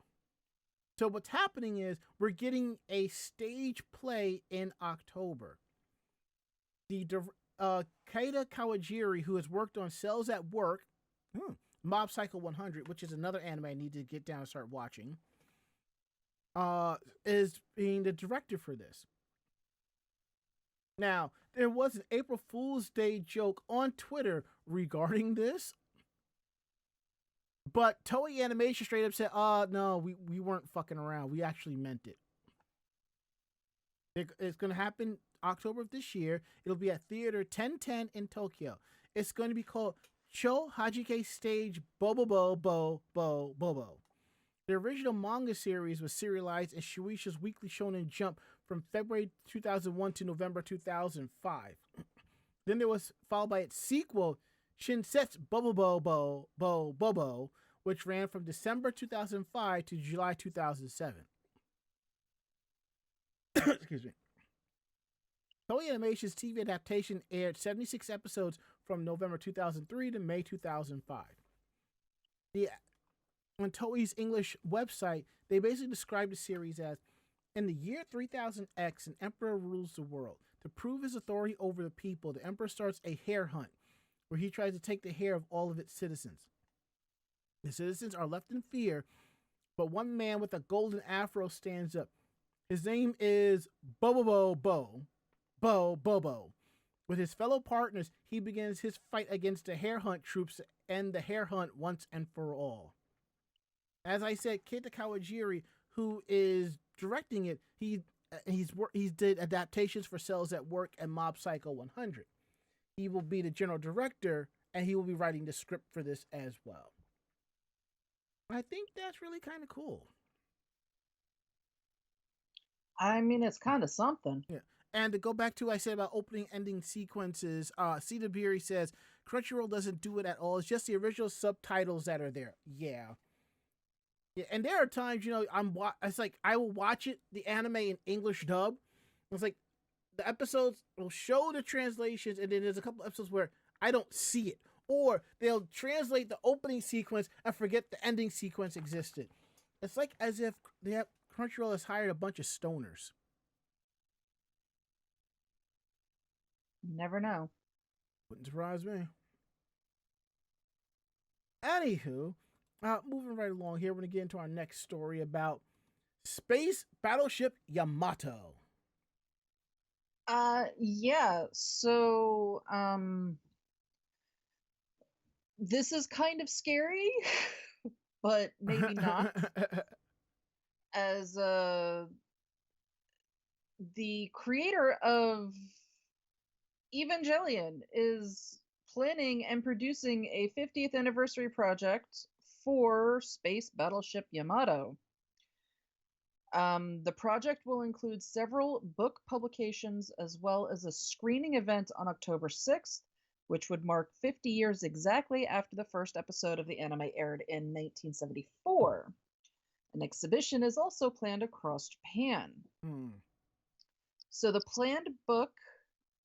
So what's happening is we're getting a stage play in October. The Keita Kawajiri, who has worked on Cells at Work, Mob Psycho 100, which is another anime I need to get down and start watching, is being the director for this. Now, there was an April Fool's Day joke on Twitter regarding this, but Toei Animation straight up said, no, we weren't fucking around. We actually meant it. It's going to happen October of this year. It'll be at Theater 1010 in Tokyo. It's going to be called Cho Hajike Stage Bobobo-Bobo-Bobo. The original manga series was serialized in Shueisha's Weekly Shonen Jump from February 2001 to November 2005. Then there was followed by its sequel, Shinsetsu Bobobo-Bobo-Bobo, which ran from December 2005 to July 2007. Excuse me. Toei Animation's TV adaptation aired 76 episodes from November 2003 to May 2005. On Toei's English website, they basically described the series as, in the year 3000X, an emperor rules the world. To prove his authority over the people, the emperor starts a hare hunt, where he tries to take the hair of all of its citizens. The citizens are left in fear, but one man with a golden afro stands up. His name is Bobobo-Bobo. With his fellow partners, he begins his fight against the hare hunt troops to end the hare hunt once and for all. As I said, Keita Kawajiri, who is directing it, he's did adaptations for Cells at Work and Mob Psycho 100. He will be the general director, and he will be writing the script for this as well. I think that's really kind of cool. I mean, it's kind of something. Yeah. And to go back to what I said about opening ending sequences, Cedar Beery says Crunchyroll doesn't do it at all. It's just the original subtitles that are there. Yeah. Yeah, and there are times, it's like I will watch it, the anime in English dub. It's like the episodes will show the translations, and then there's a couple episodes where I don't see it, or they'll translate the opening sequence and forget the ending sequence existed. It's like as if Crunchyroll has hired a bunch of stoners. You never know. Wouldn't surprise me. Anywho, moving right along here, we're going to get into our next story about Space Battleship Yamato. Yeah, so, this is kind of scary, but maybe not. As, the creator of Evangelion is planning and producing a 50th anniversary project for Space Battleship Yamato. The project will include several book publications as well as a screening event on October 6th, which would mark 50 years exactly after the first episode of the anime aired in 1974. An exhibition is also planned across Japan. So the planned book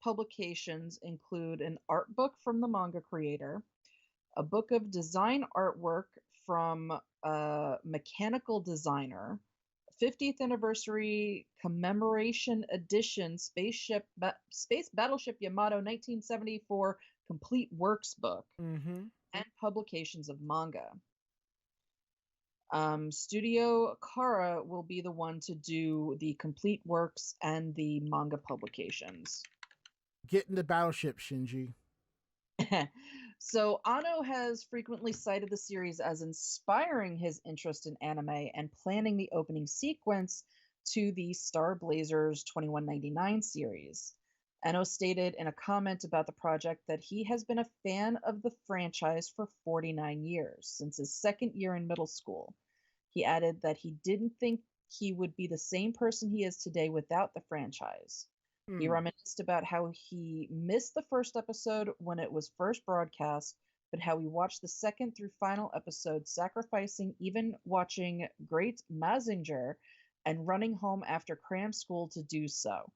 publications include an art book from the manga creator, a book of design artwork from a mechanical designer, 50th anniversary commemoration edition Space Battleship Yamato 1974 complete works book, and publications of manga. Studio Kara will be the one to do the complete works and the manga publications. Get in the battleship, Shinji. So Ano has frequently cited the series as inspiring his interest in anime and planning the opening sequence to the Star Blazers 2199 series. Ano stated in a comment about the project that he has been a fan of the franchise for 49 years, since his second year in middle school. He added that he didn't think he would be the same person he is today without the franchise. He reminisced about how he missed the first episode when it was first broadcast, but how he watched the second through final episode, sacrificing even watching Great Mazinger and running home after cram school to do so.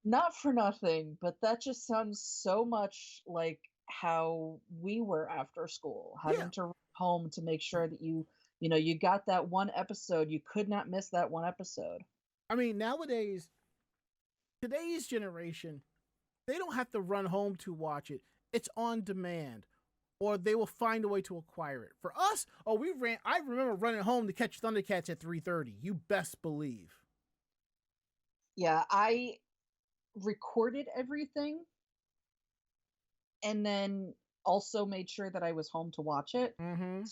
Not for nothing, but that just sounds so much like how we were after school, having to run home to make sure that you got that one episode. You could not miss that one episode. I mean, nowadays, today's generation, they don't have to run home to watch it. It's on demand, or they will find a way to acquire it. For us, I remember running home to catch Thundercats at 3:30. You best believe. Yeah, I recorded everything and then also made sure that I was home to watch it,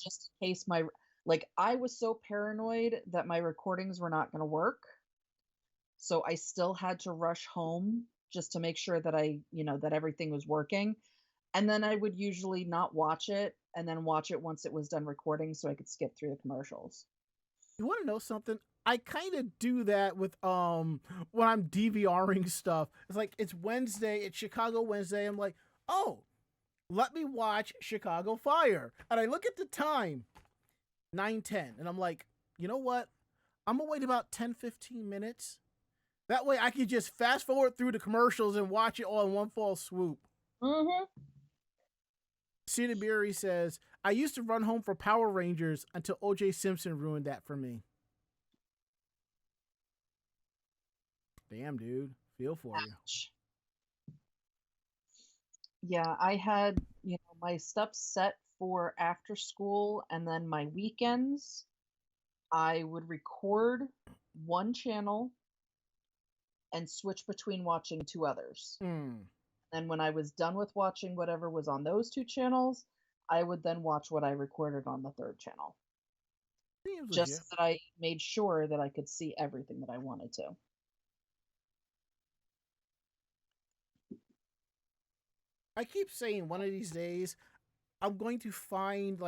just in case I was so paranoid that my recordings were not going to work. So I still had to rush home just to make sure that that everything was working. And then I would usually not watch it and then watch it once it was done recording so I could skip through the commercials. You want to know something? I kind of do that with when I'm DVRing stuff. It's like it's Wednesday, it's Chicago Wednesday. I'm like, oh, let me watch Chicago Fire. And I look at the time, 9:10, and I'm like, you know what? I'm gonna wait about 10-15 minutes. That way I can just fast forward through the commercials and watch it all in one fall swoop. Cedar Beery says, I used to run home for Power Rangers until O.J. Simpson ruined that for me. Damn, dude. Feel for you. Yeah, I had, my stuff set for after school, and then my weekends, I would record one channel and switch between watching two others. And when I was done with watching whatever was on those two channels, I would then watch what I recorded on the third channel. Just so that I made sure that I could see everything that I wanted to. I keep saying one of these days, I'm going to find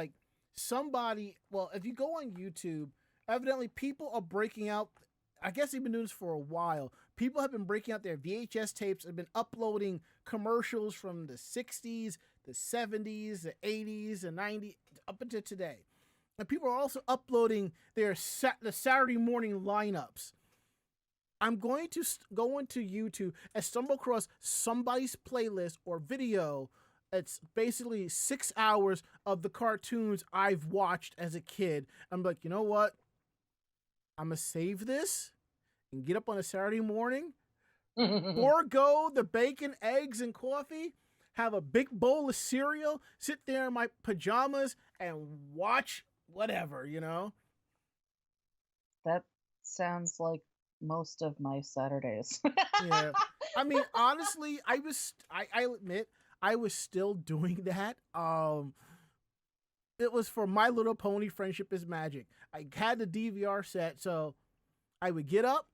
somebody. Well, if you go on YouTube, evidently people are breaking out I guess they've been doing this for a while. People have been breaking out their VHS tapes and been uploading commercials from the 60s, the 70s, the 80s, the 90s, up until today. And people are also uploading the Saturday morning lineups. I'm going to go into YouTube and stumble across somebody's playlist or video. It's basically 6 hours of the cartoons I've watched as a kid. I'm like, you know what? I'm going to save this and get up on a Saturday morning, forego the bacon, eggs, and coffee, have a big bowl of cereal, sit there in my pajamas, and watch whatever, you know? That sounds like most of my Saturdays. Yeah. I mean, honestly, I admit, I was still doing that. It was for My Little Pony Friendship is Magic. I had the DVR set, so I would get up,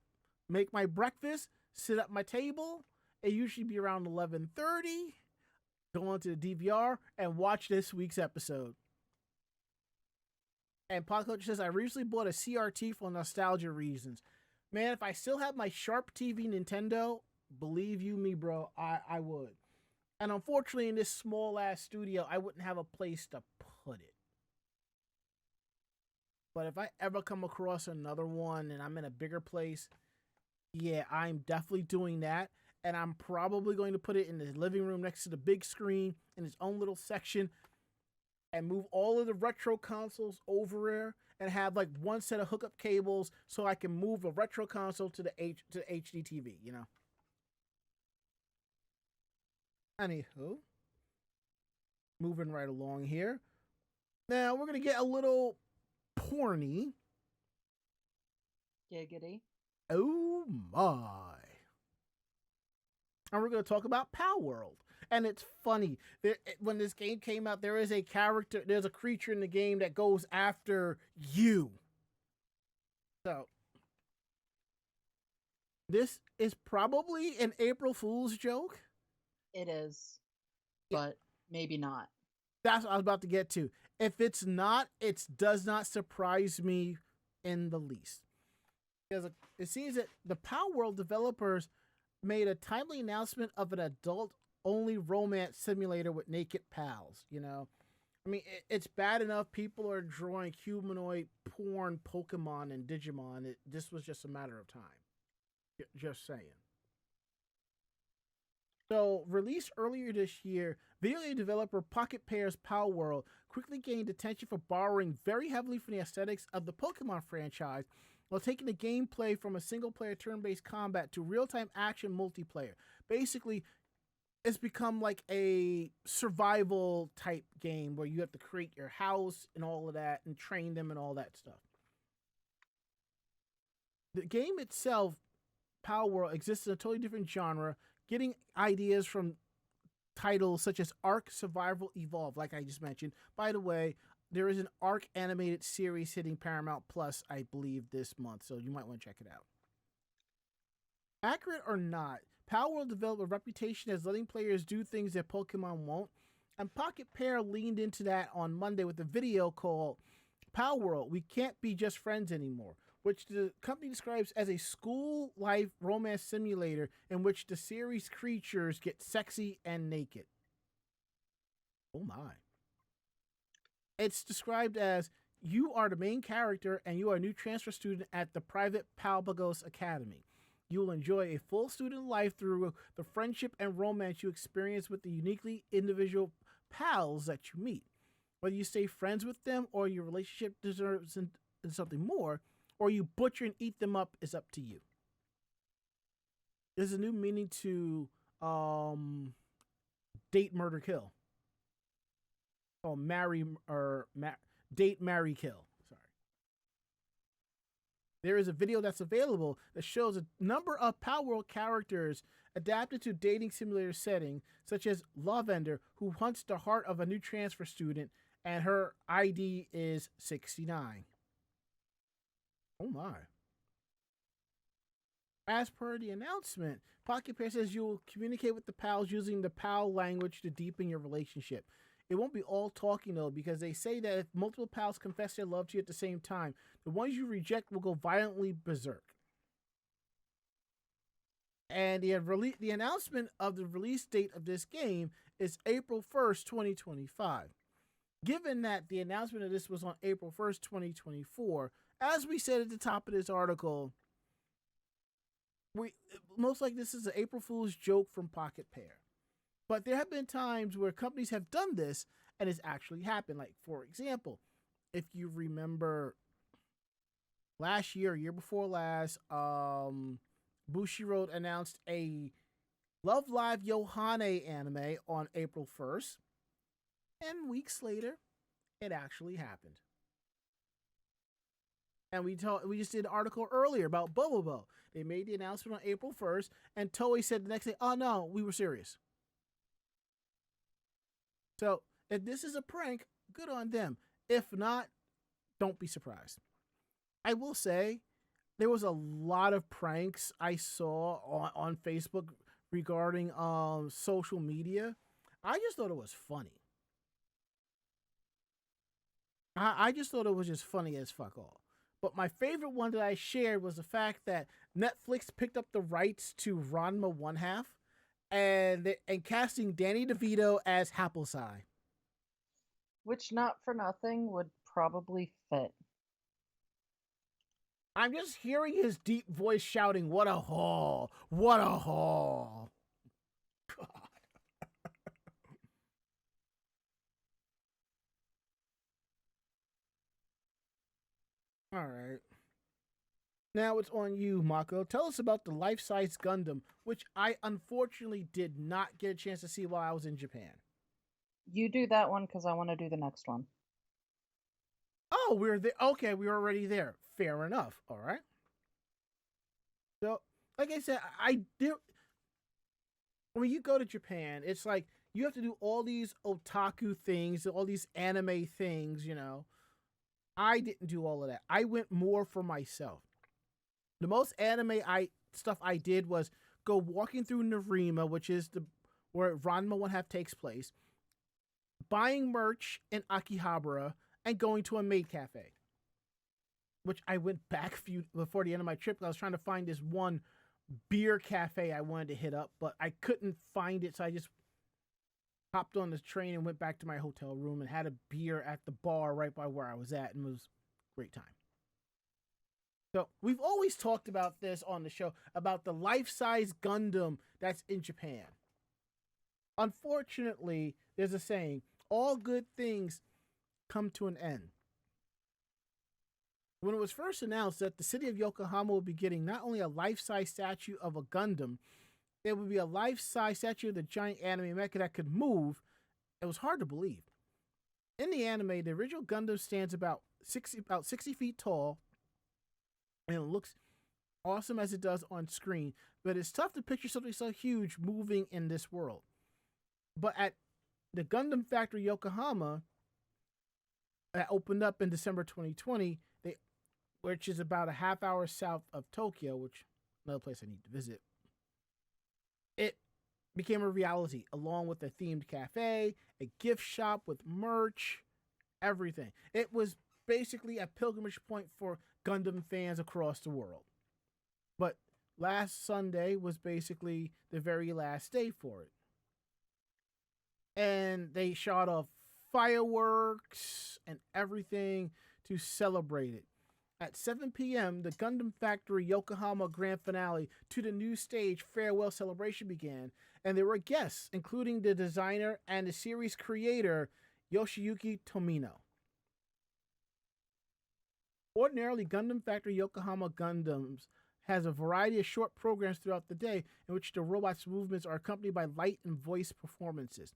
make my breakfast, sit at my table. It usually be around 11:30, go onto the DVR and watch this week's episode. And Pop Culture says, I recently bought a CRT for nostalgia reasons. Man, if I still have my Sharp TV Nintendo, believe you me, bro, I would. And unfortunately, in this small-ass studio, I wouldn't have a place to put it. But if I ever come across another one and I'm in a bigger place, yeah, I'm definitely doing that. And I'm probably going to put it in the living room next to the big screen in its own little section and move all of the retro consoles over there and have like one set of hookup cables so I can move a retro console to the HD TV, you know? Anywho, moving right along here. Now we're going to get a little porny. Giggity. Oh my. And we're going to talk about Palworld. And it's funny. When this game came out, there's a creature in the game that goes after you. So, this is probably an April Fool's joke. It is, but maybe not. That's what I was about to get to. If it's not, it does not surprise me in the least. Because it seems that the Palworld developers made a timely announcement of an adult-only romance simulator with naked pals, you know? I mean, it's bad enough people are drawing humanoid porn Pokemon and Digimon. This was just a matter of time. Just saying. So, released earlier this year, video game developer Pocket Pair's Palworld quickly gained attention for borrowing very heavily from the aesthetics of the Pokemon franchise while taking the gameplay from a single-player turn-based combat to real-time action multiplayer. Basically, it's become like a survival-type game where you have to create your house and all of that and train them and all that stuff. The game itself, Palworld, exists in a totally different genre, getting ideas from titles such as Ark Survival Evolved, like I just mentioned. By the way, there is an Ark animated series hitting Paramount Plus, I believe, this month, so you might want to check it out. Accurate or not, Palworld developed a reputation as letting players do things that Pokemon won't, and Pocket Pair leaned into that on Monday with a video called Palworld, We Can't Be Just Friends Anymore, which the company describes as a school life romance simulator in which the series creatures get sexy and naked. Oh my. It's described as, you are the main character and you are a new transfer student at the private Palpagos Academy. You will enjoy a full student life through the friendship and romance you experience with the uniquely individual pals that you meet. Whether you stay friends with them or your relationship deserves something more, or you butcher and eat them up, is up to you. There's a new meaning to date, murder, kill. Oh, date, marry, kill. Sorry. There is a video that's available that shows a number of Palworld characters adapted to dating simulator setting, such as Lavender, who hunts the heart of a new transfer student, and her ID is 69. Oh my. As per the announcement, Pocket Pair says you will communicate with the pals using the pal language to deepen your relationship. It won't be all talking though, because they say that if multiple pals confess their love to you at the same time, the ones you reject will go violently berserk. And the announcement of the release date of this game is April 1st, 2025. Given that the announcement of this was on April 1st, 2024, as we said at the top of this article, we most like this is an April Fool's joke from Pocket Pair. But there have been times where companies have done this and it's actually happened. Like, for example, if you remember last year, year before last, Bushiroad announced a Love Live Yohane anime on April 1st. And weeks later, it actually happened. And we just did an article earlier about Bobobo. They made the announcement on April 1st, and Toei said the next day, "Oh no, we were serious." So if this is a prank, good on them. If not, don't be surprised. I will say there was a lot of pranks I saw on Facebook regarding social media. I just thought it was funny. I just thought it was just funny as fuck all. But my favorite one that I shared was the fact that Netflix picked up the rights to Ranma One Half and casting Danny DeVito as Haplesai. Which, not for nothing, would probably fit. I'm just hearing his deep voice shouting, "What a haul! What a haul!" God. All right. Now it's on you, Mako. Tell us about the life-size Gundam, which I unfortunately did not get a chance to see while I was in Japan. You do that one because I want to do the next one. Oh, we're there. Okay, we're already there. Fair enough. All right. So, like I said, I do. When you go to Japan, it's like you have to do all these otaku things, all these anime things, you know. I didn't do all of that. I went more for myself. The most anime stuff I did was go walking through Narima, which is where Ranma One Half takes place, buying merch in Akihabara, and going to a maid cafe. Which I went back before the end of my trip. I was trying to find this one beer cafe I wanted to hit up, but I couldn't find it, so I just hopped on the train and went back to my hotel room and had a beer at the bar right by where I was at, and it was a great time. So we've always talked about this on the show, about the life-size Gundam that's in Japan. Unfortunately, there's a saying, all good things come to an end. When it was first announced that the city of Yokohama would be getting not only a life-size statue of a Gundam, it would be a life-size statue of the giant anime mecha that could move, it was hard to believe. In the anime, the original Gundam stands about 60 feet tall, and it looks awesome as it does on screen, but it's tough to picture something so huge moving in this world. But at the Gundam Factory Yokohama, that opened up in December 2020, which is about a half hour south of Tokyo, which another place I need to visit, it became a reality, along with a themed cafe, a gift shop with merch, everything. It was basically a pilgrimage point for Gundam fans across the world. But last Sunday was basically the very last day for it. And they shot off fireworks and everything to celebrate it. At 7 p.m., the Gundam Factory Yokohama Grand Finale to the new stage farewell celebration began, and there were guests, including the designer and the series creator, Yoshiyuki Tomino. Ordinarily, Gundam Factory Yokohama Gundams has a variety of short programs throughout the day in which the robots' movements are accompanied by light and voice performances.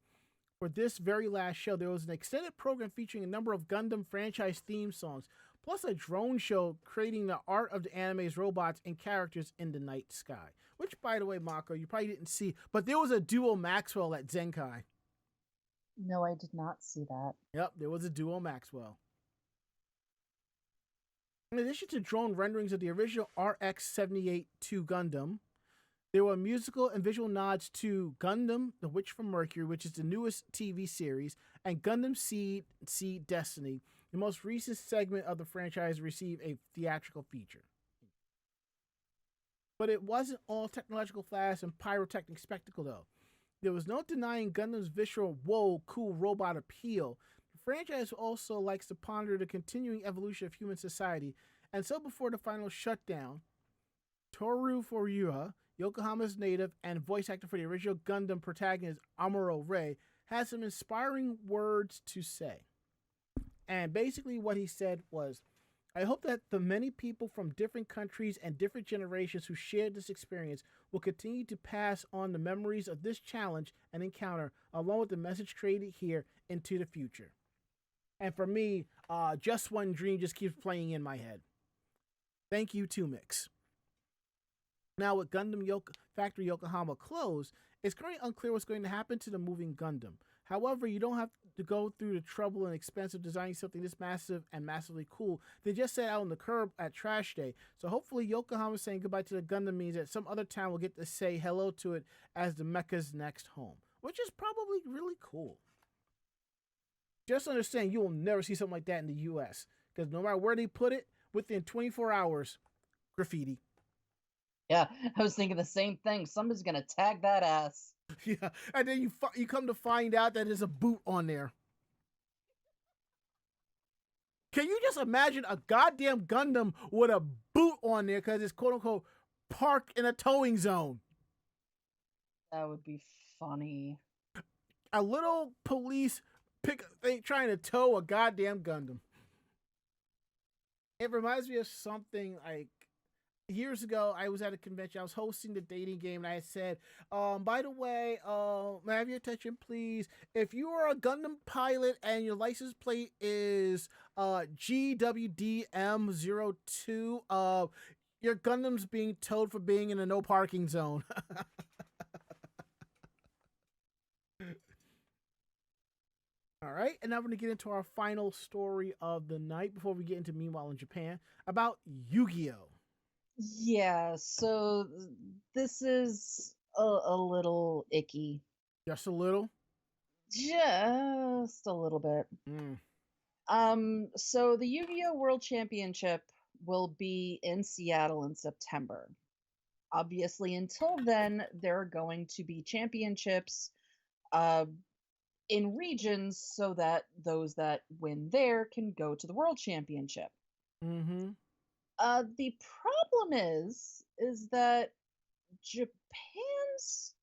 For this very last show, there was an extended program featuring a number of Gundam franchise theme songs, plus a drone show creating the art of the anime's robots and characters in the night sky. Which, by the way, Mako, you probably didn't see, but there was a duo Maxwell at Zenkai. No, I did not see that. Yep, there was a duo Maxwell. In addition to drone renderings of the original RX-78-2 Gundam, there were musical and visual nods to Gundam, The Witch from Mercury, which is the newest TV series, and Gundam Seed Destiny, the most recent segment of the franchise, received a theatrical feature. But it wasn't all technological flash and pyrotechnic spectacle, though. There was no denying Gundam's visceral, whoa, cool robot appeal. The franchise also likes to ponder the continuing evolution of human society, and so before the final shutdown, Toru Furuya, Yokohama's native and voice actor for the original Gundam protagonist Amuro Ray, had some inspiring words to say. And basically what he said was, I hope that the many people from different countries and different generations who shared this experience will continue to pass on the memories of this challenge and encounter, along with the message created here, into the future. And for me, Just One Dream just keeps playing in my head. Thank you, 2Mix. Now, with Gundam Factory Yokohama closed, it's currently unclear what's going to happen to the moving Gundam. However, you don't have to go through the trouble and expense of designing something this massive and massively cool. They just set out on the curb at Trash Day. So hopefully Yokohama saying goodbye to the Gundam means that some other town will get to say hello to it as the mecha's next home, which is probably really cool. Just understand, you will never see something like that in the U.S. because no matter where they put it, within 24 hours, graffiti. Yeah, I was thinking the same thing. Somebody's gonna tag that ass. Yeah, and then you come to find out that there's a boot on there. Can you just imagine a goddamn Gundam with a boot on there because it's quote unquote parked in a towing zone? That would be funny. A little police trying to tow a goddamn Gundam. It reminds me of something like years ago. I was at a convention. I was hosting the dating game, and I had said, by the way, may I have your attention, please? If you are a Gundam pilot and your license plate is GWDM02, your Gundam's being towed for being in a no parking zone. All right, and now we're going to get into our final story of the night before we get into Meanwhile in Japan about Yu-Gi-Oh! Yeah, so this is a little icky. Just a little? Just a little bit. So the Yu-Gi-Oh! World Championship will be in Seattle in September. Obviously, until then, there are going to be championships in regions so that those that win there can go to the World Championship. Mm-hmm. The problem is that Japan's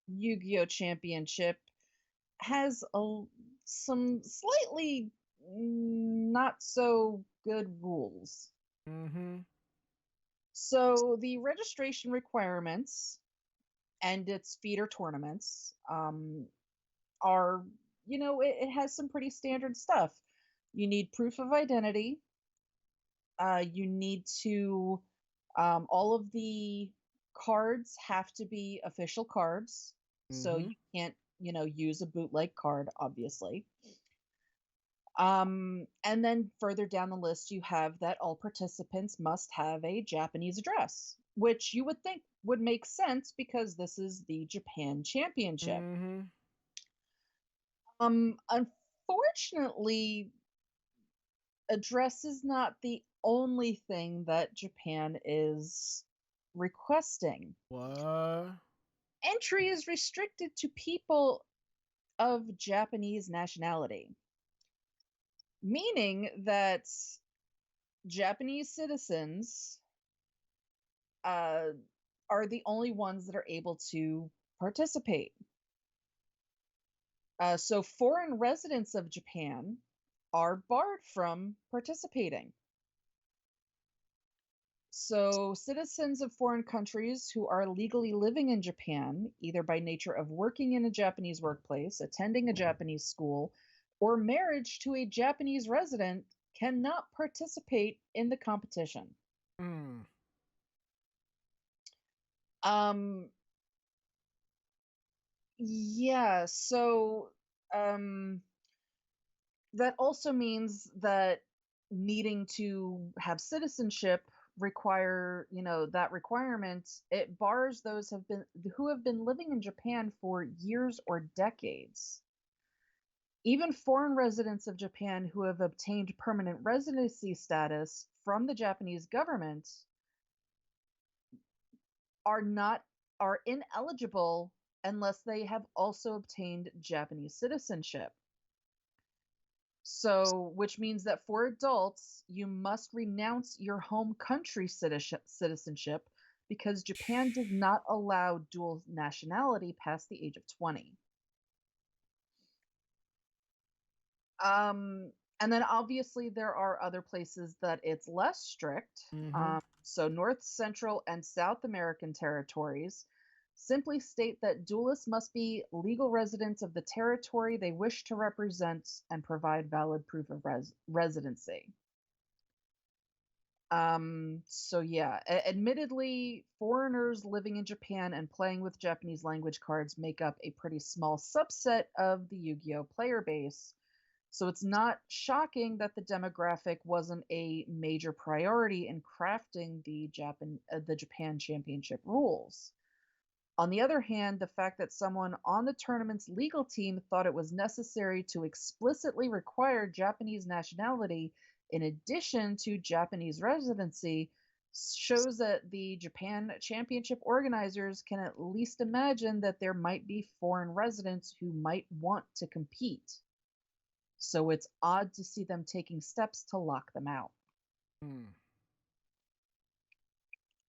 Yu-Gi-Oh! Championship has some slightly not so good rules. Mm-hmm. So the registration requirements and its feeder tournaments are, it has some pretty standard stuff. You need proof of identity. You need to, all of the cards have to be official cards. Mm-hmm. So you can't, use a bootleg card, obviously. And then further down the list, you have that all participants must have a Japanese address, which you would think would make sense because this is the Japan Championship. Mm-hmm. Unfortunately, address is not the only thing that Japan is requesting. What? Entry is restricted to people of Japanese nationality, meaning that Japanese citizens are the only ones that are able to participate. So foreign residents of Japan are barred from participating. So citizens of foreign countries who are legally living in Japan, either by nature of working in a Japanese workplace, attending a Japanese school, or marriage to a Japanese resident, cannot participate in the competition. Yeah, so that also means that needing to have citizenship require, that requirement, it bars those who have been living in Japan for years or decades. Even foreign residents of Japan who have obtained permanent residency status from the Japanese government are not are ineligible unless they have also obtained Japanese citizenship. So, which means that for adults, you must renounce your home country citizenship because Japan does not allow dual nationality past the age of 20. And then obviously there are other places that it's less strict. Mm-hmm. So North, Central, and South American territories simply state that duelists must be legal residents of the territory they wish to represent and provide valid proof of residency. So yeah, admittedly, foreigners living in Japan and playing with Japanese language cards make up a pretty small subset of the Yu-Gi-Oh player base. So it's not shocking that the demographic wasn't a major priority in crafting the Japan Championship rules. On the other hand, the fact that someone on the tournament's legal team thought it was necessary to explicitly require Japanese nationality in addition to Japanese residency shows that the Japan Championship organizers can at least imagine that there might be foreign residents who might want to compete. So it's odd to see them taking steps to lock them out.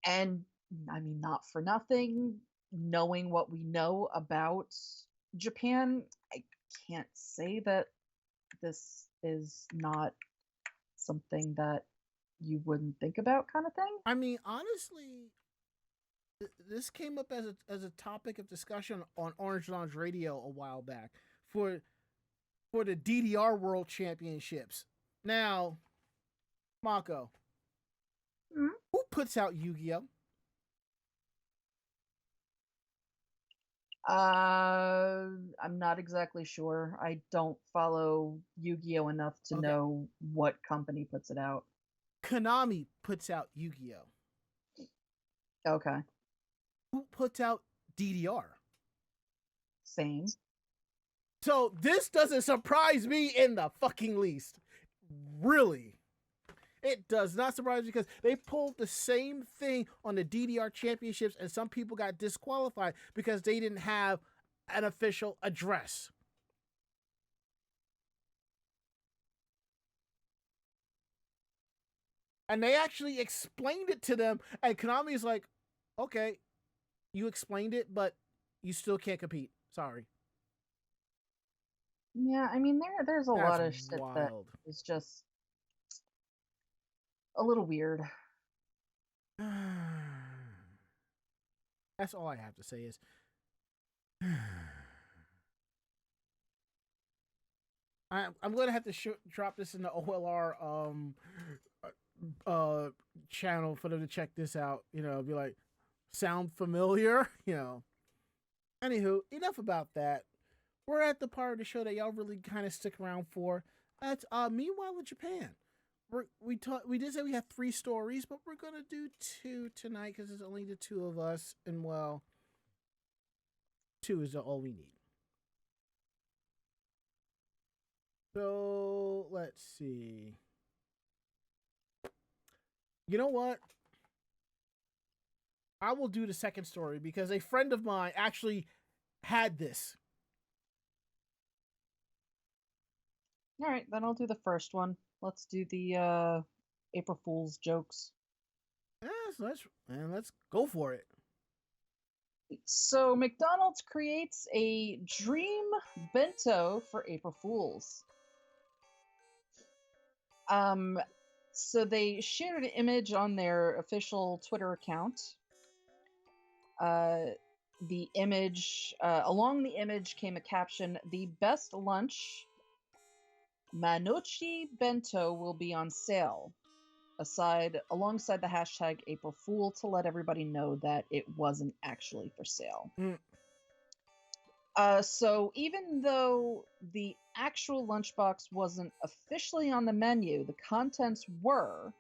And I mean, not for nothing, knowing what we know about Japan, I can't say that this is not something that you wouldn't think about, kind of thing. I mean, honestly, this came up as a topic of discussion on Orange Lounge Radio a while back for the DDR World Championships. Now, Mako, who puts out Yu-Gi-Oh? I'm not exactly sure. I don't follow Yu-Gi-Oh enough to know what company puts it out. Konami puts out Yu-Gi-Oh. Okay. Who puts out DDR? Same. So this doesn't surprise me in the fucking least. Really. It does not surprise me because they pulled the same thing on the DDR championships and some people got disqualified because they didn't have an official address. And they actually explained it to them and Konami's like, okay, you explained it, but you still can't compete. Sorry. Yeah, I mean there's a lot of shit that is just a little weird. That's all I have to say is I'm going to have to drop this in the OLR channel for them to check this out, you know, be like, sound familiar, you know. Anywho, enough about that. We're at the part of the show that y'all really kind of stick around for. That's Meanwhile in Japan. We did say we have 3 stories, but we're gonna do 2 tonight because it's only the 2 of us, and well, 2 is all we need. So let's see. You know what? I will do the second story because a friend of mine actually had this. All right, then I'll do the first one. Let's do the April Fool's jokes. Yes, let's go for it. So McDonald's creates a dream bento for April Fools. So they shared an image on their official Twitter account. The image, along the image came a caption, "The best lunch Manochi Bento will be on sale," alongside the hashtag April Fool to let everybody know that it wasn't actually for sale. So even though the actual lunchbox wasn't officially on the menu, the contents were,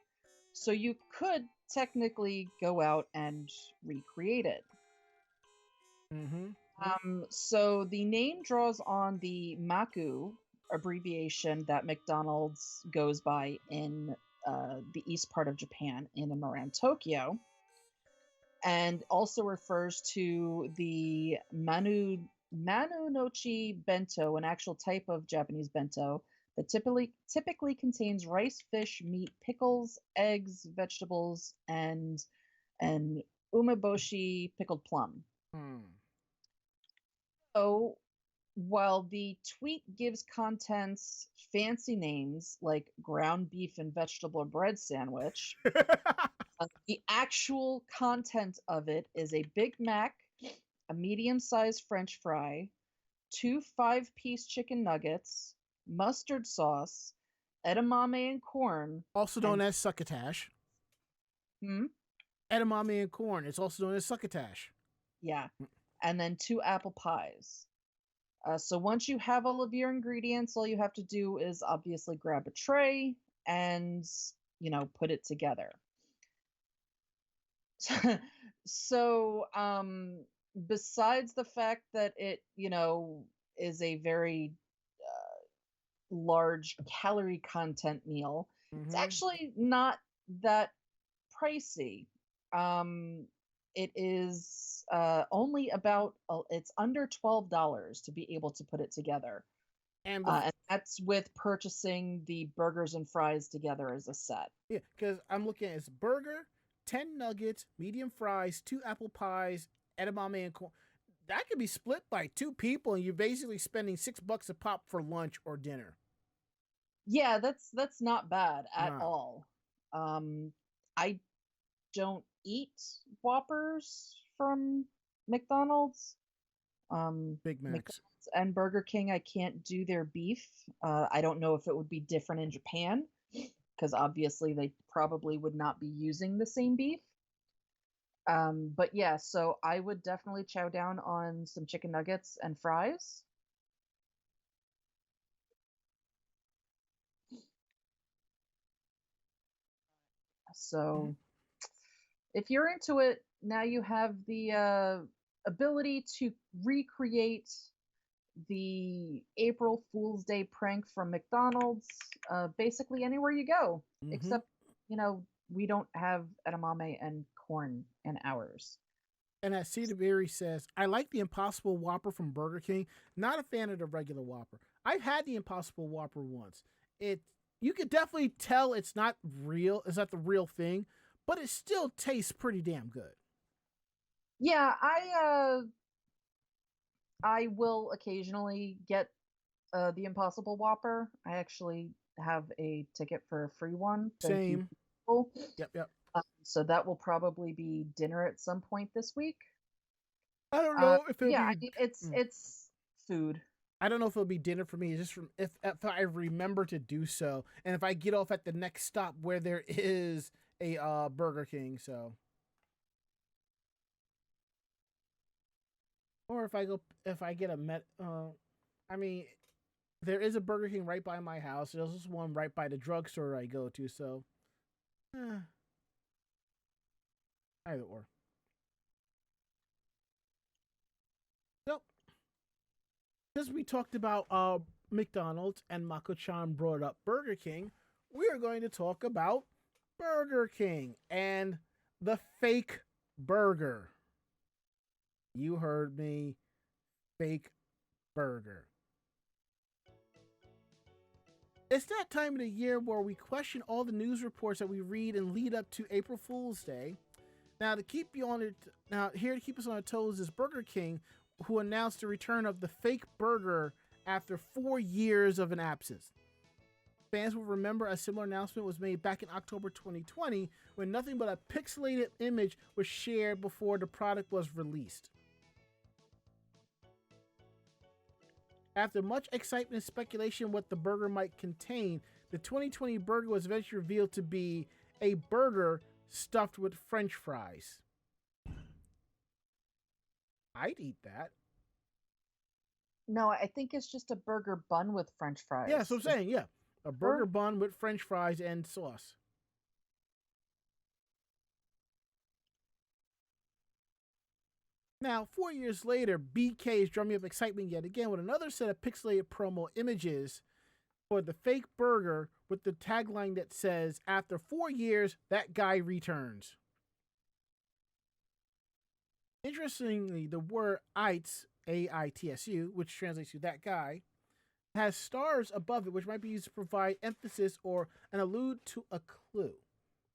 so you could technically go out and recreate it. So the name draws on the Maku abbreviation that McDonald's goes by in the east part of Japan, in and around Tokyo. and also refers to the Manu nochi bento, an actual type of Japanese bento that typically contains rice, fish, meat, pickles, eggs, vegetables, and umeboshi pickled plum. So while the tweet gives contents fancy names like ground beef and vegetable bread sandwich, the actual content of it is a Big Mac, a medium-sized French fry, 2 5-piece chicken nuggets, mustard sauce, edamame and corn. Also known as succotash. Edamame and corn. It's also known as succotash. Yeah. And then 2 apple pies. So once you have all of your ingredients, all you have to do is obviously grab a tray and, put it together. So, besides the fact that it, is a very large calorie content meal, it's actually not that pricey. It is only about, it's under $12 to be able to put it together. And that's with purchasing the burgers and fries together as a set. Yeah, because I'm looking at it's burger, 10 nuggets, medium fries, 2 apple pies, edamame and corn. That could be split by 2 people, and you're basically spending $6 a pop for lunch or dinner. Yeah, that's not bad at all. I don't eat Whoppers from McDonald's. Big Macs. McDonald's and Burger King, I can't do their beef. I don't know if it would be different in Japan, because obviously they probably would not be using the same beef. But yeah, so I would definitely chow down on some chicken nuggets and fries. So if you're into it, now you have the ability to recreate the April Fool's Day prank from McDonald's basically anywhere you go, except, we don't have edamame and corn in ours. And as Cedar Berry says, I like the Impossible Whopper from Burger King. Not a fan of the regular Whopper. I've had the Impossible Whopper once. You could definitely tell it's not real. It's not the real thing, but it still tastes pretty damn good. Yeah, I will occasionally get the Impossible Whopper. I actually have a ticket for a free one. Same. Yep. So that will probably be dinner at some point this week. I don't know if it'll be... I mean, it's food. I don't know if it'll be dinner for me. It's just if I remember to do so, and if I get off at the next stop where there is a Burger King, so. Or if I get I mean, there is a Burger King right by my house. There's also one right by the drugstore I go to, so. Either or. So, since we talked about McDonald's and Mako-chan brought up Burger King, we are going to talk about Burger King and the fake burger. You heard me. Fake burger. It's that time of the year where we question all the news reports that we read and lead up to April Fool's Day. Now, to keep you on it, here to keep us on our toes is Burger King, who announced the return of the fake burger after 4 years of an absence. Fans will remember a similar announcement was made back in October 2020 when nothing but a pixelated image was shared before the product was released. After much excitement and speculation what the burger might contain, the 2020 burger was eventually revealed to be a burger stuffed with French fries. I'd eat that. No, I think it's just a burger bun with French fries. Yeah, that's what I'm saying, yeah. A burger bun with French fries and sauce. Now, 4 years later, BK is drumming up excitement yet again with another set of pixelated promo images for the fake burger with the tagline that says, "After 4 years, that guy returns." Interestingly, the word "aitsu" AITSU, which translates to that guy, has stars above it, which might be used to provide emphasis or and allude to a clue.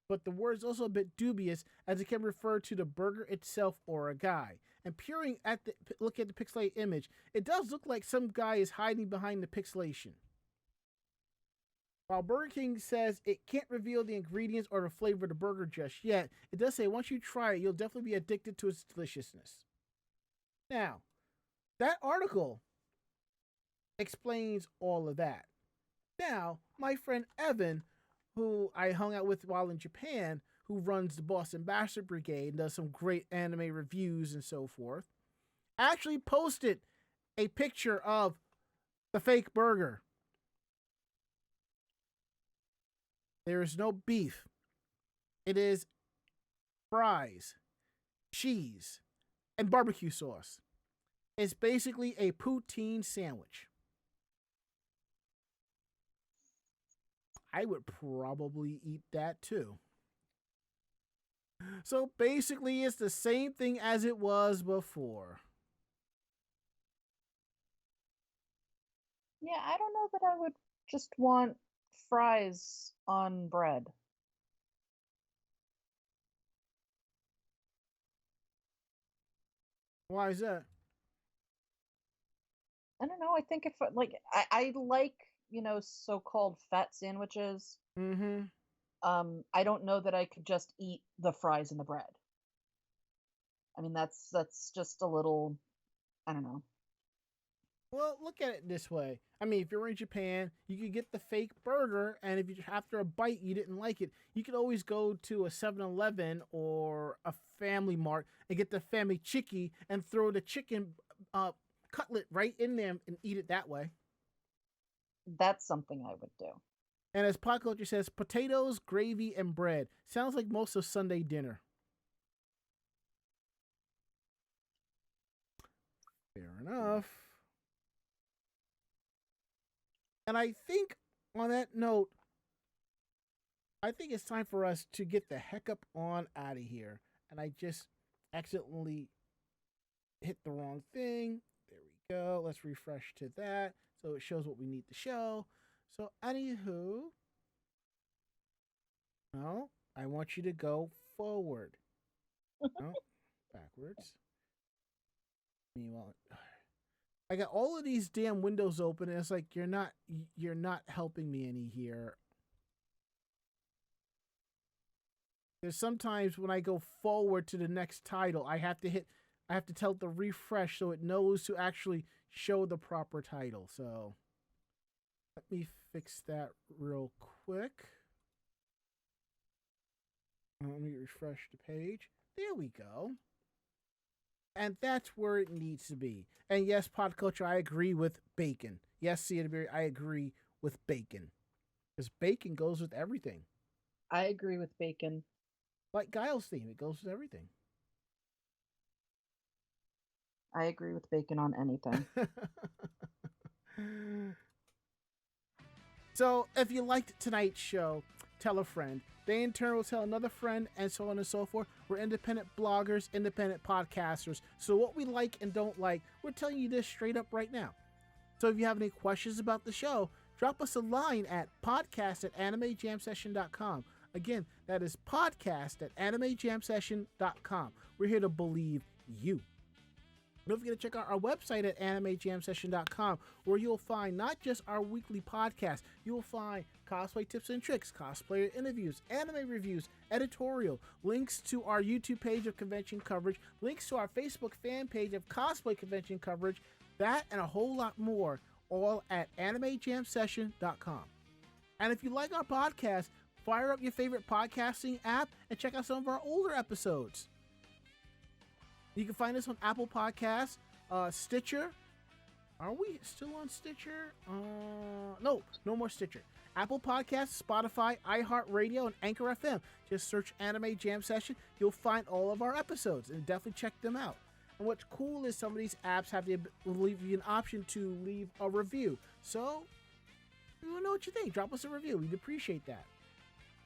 But the word is also a bit dubious, as it can refer to the burger itself or a guy. And peering at the look at the pixelated image, it does look like some guy is hiding behind the pixelation. While Burger King says it can't reveal the ingredients or the flavor of the burger just yet, it does say once you try it, you'll definitely be addicted to its deliciousness. Now, that article explains all of that. Now, my friend Evan, who I hung out with while in Japan, who runs the Boston Bastard Brigade and does some great anime reviews and so forth, actually posted a picture of the fake burger. There is no beef. It is fries, cheese, and barbecue sauce. It's basically a poutine sandwich. I would probably eat that too. So basically, it's the same thing as it was before. Yeah, I don't know that I would just want fries on bread. Why is that? I don't know. I think if like I like, so-called fat sandwiches. Mm-hmm. I don't know that I could just eat the fries and the bread. I mean, that's just a little, I don't know. Well, look at it this way. I mean, if you're in Japan, you could get the fake burger, and if you after a bite you didn't like it, you could always go to a 7-Eleven or a Family Mart and get the family chiki and throw the chicken cutlet right in there and eat it that way. That's something I would do. And as Pot Culture says, potatoes, gravy, and bread. Sounds like most of Sunday dinner. Fair enough. And I think on that note, I think it's time for us to get the heck up on out of here. And I just accidentally hit the wrong thing. There we go. Let's refresh to that so it shows what we need to show. So, anywho, no, I want you to go forward. No, backwards. Meanwhile, I got all of these damn windows open, and it's like you're not helping me any here. There's sometimes when I go forward to the next title, I have to tell it to refresh so it knows to actually show the proper title. So let me fix that real quick. Let me refresh the page. There we go. And that's where it needs to be. And yes, Pod Culture, I agree with bacon. Yes, Cedarberry, I agree with bacon. Because bacon goes with everything. I agree with bacon. Like Guile's theme, it goes with everything. I agree with bacon on anything. So, if you liked tonight's show, tell a friend. They in turn will tell another friend, and so on and so forth. We're independent bloggers, independent podcasters. So what we like and don't like, we're telling you this straight up right now. So if you have any questions about the show, drop us a line at podcast@animejamsession.com. Again, that is podcast@animejamsession.com. We're here to believe you. Don't forget to check out our website at animejamsession.com, where you'll find not just our weekly podcast, you will find cosplay tips and tricks, cosplayer interviews, anime reviews, editorial, links to our YouTube page of convention coverage, links to our Facebook fan page of cosplay convention coverage, that and a whole lot more, all at animejamsession.com. And if you like our podcast, fire up your favorite podcasting app and check out some of our older episodes. You can find us on Apple Podcasts, Stitcher. Are we still on Stitcher? No more Stitcher. Apple Podcasts, Spotify, iHeartRadio, and Anchor FM. Just search Anime Jam Session. You'll find all of our episodes, and definitely check them out. And what's cool is some of these apps have leave you an option to leave a review. So, we want to know what you think. Drop us a review. We'd appreciate that.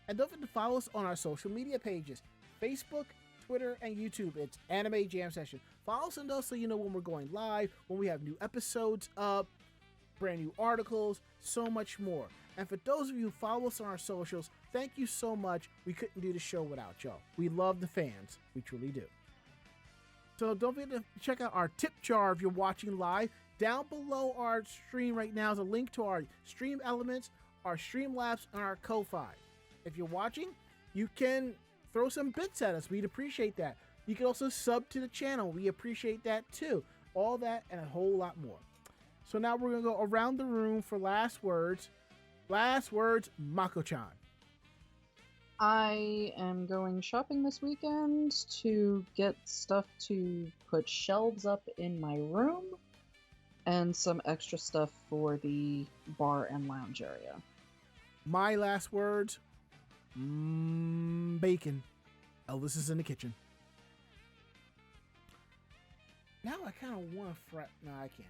And don't forget to follow us on our social media pages. Facebook, Twitter, and YouTube. It's Anime Jam Session. Follow us on those so you know when we're going live, when we have new episodes up, brand new articles, so much more. And for those of you who follow us on our socials, thank you so much. We couldn't do the show without y'all. We love the fans. We truly do. So don't forget to check out our tip jar if you're watching live. Down below our stream right now is a link to our stream elements, our Streamlabs, and our Ko-Fi. If you're watching, you can throw some bits at us. We'd appreciate that. You can also sub to the channel. We appreciate that too. All that and a whole lot more. So now we're going to go around the room for last words. Last words, Mako-chan. I am going shopping this weekend to get stuff to put shelves up in my room and some extra stuff for the bar and lounge area. My last words, bacon. Elvis is in the kitchen. Now I kind of want to fret. No, I can't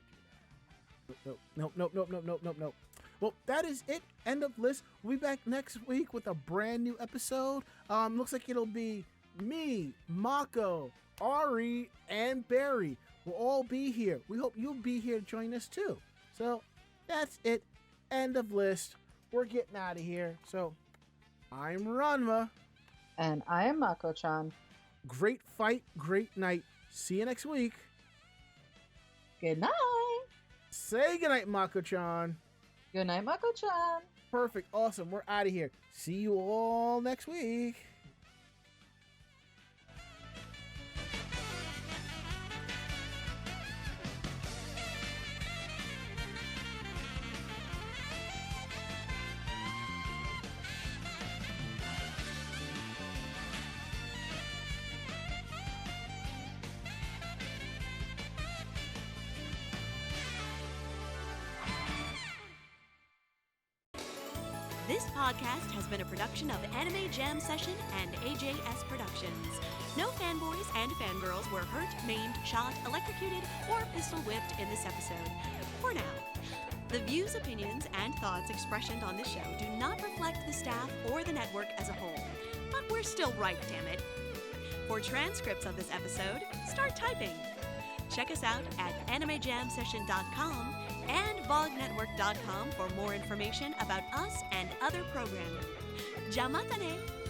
do that. Nope. Well, that is it. End of list. We'll be back next week with a brand new episode. Looks like it'll be me, Mako, Ari, and Barry. We'll all be here. We hope you'll be here to join us too. So that's it. End of list. We're getting out of here. So I'm Ranma. And I am Mako-chan. Great fight, great night. See you next week. Good night. Say goodnight, Mako-chan. Good night, Mako-chan. Perfect. Awesome. We're out of here. See you all next week. This podcast has been a production of Anime Jam Session and AJS Productions. No fanboys and fangirls were hurt, maimed, shot, electrocuted, or pistol whipped in this episode. For now. The views, opinions, and thoughts expressed on this show do not reflect the staff or the network as a whole. But we're still right, damn it. For transcripts of this episode, start typing. Check us out at animejamsession.com and vognetwork.com for more information about us and other programming. Jamatane!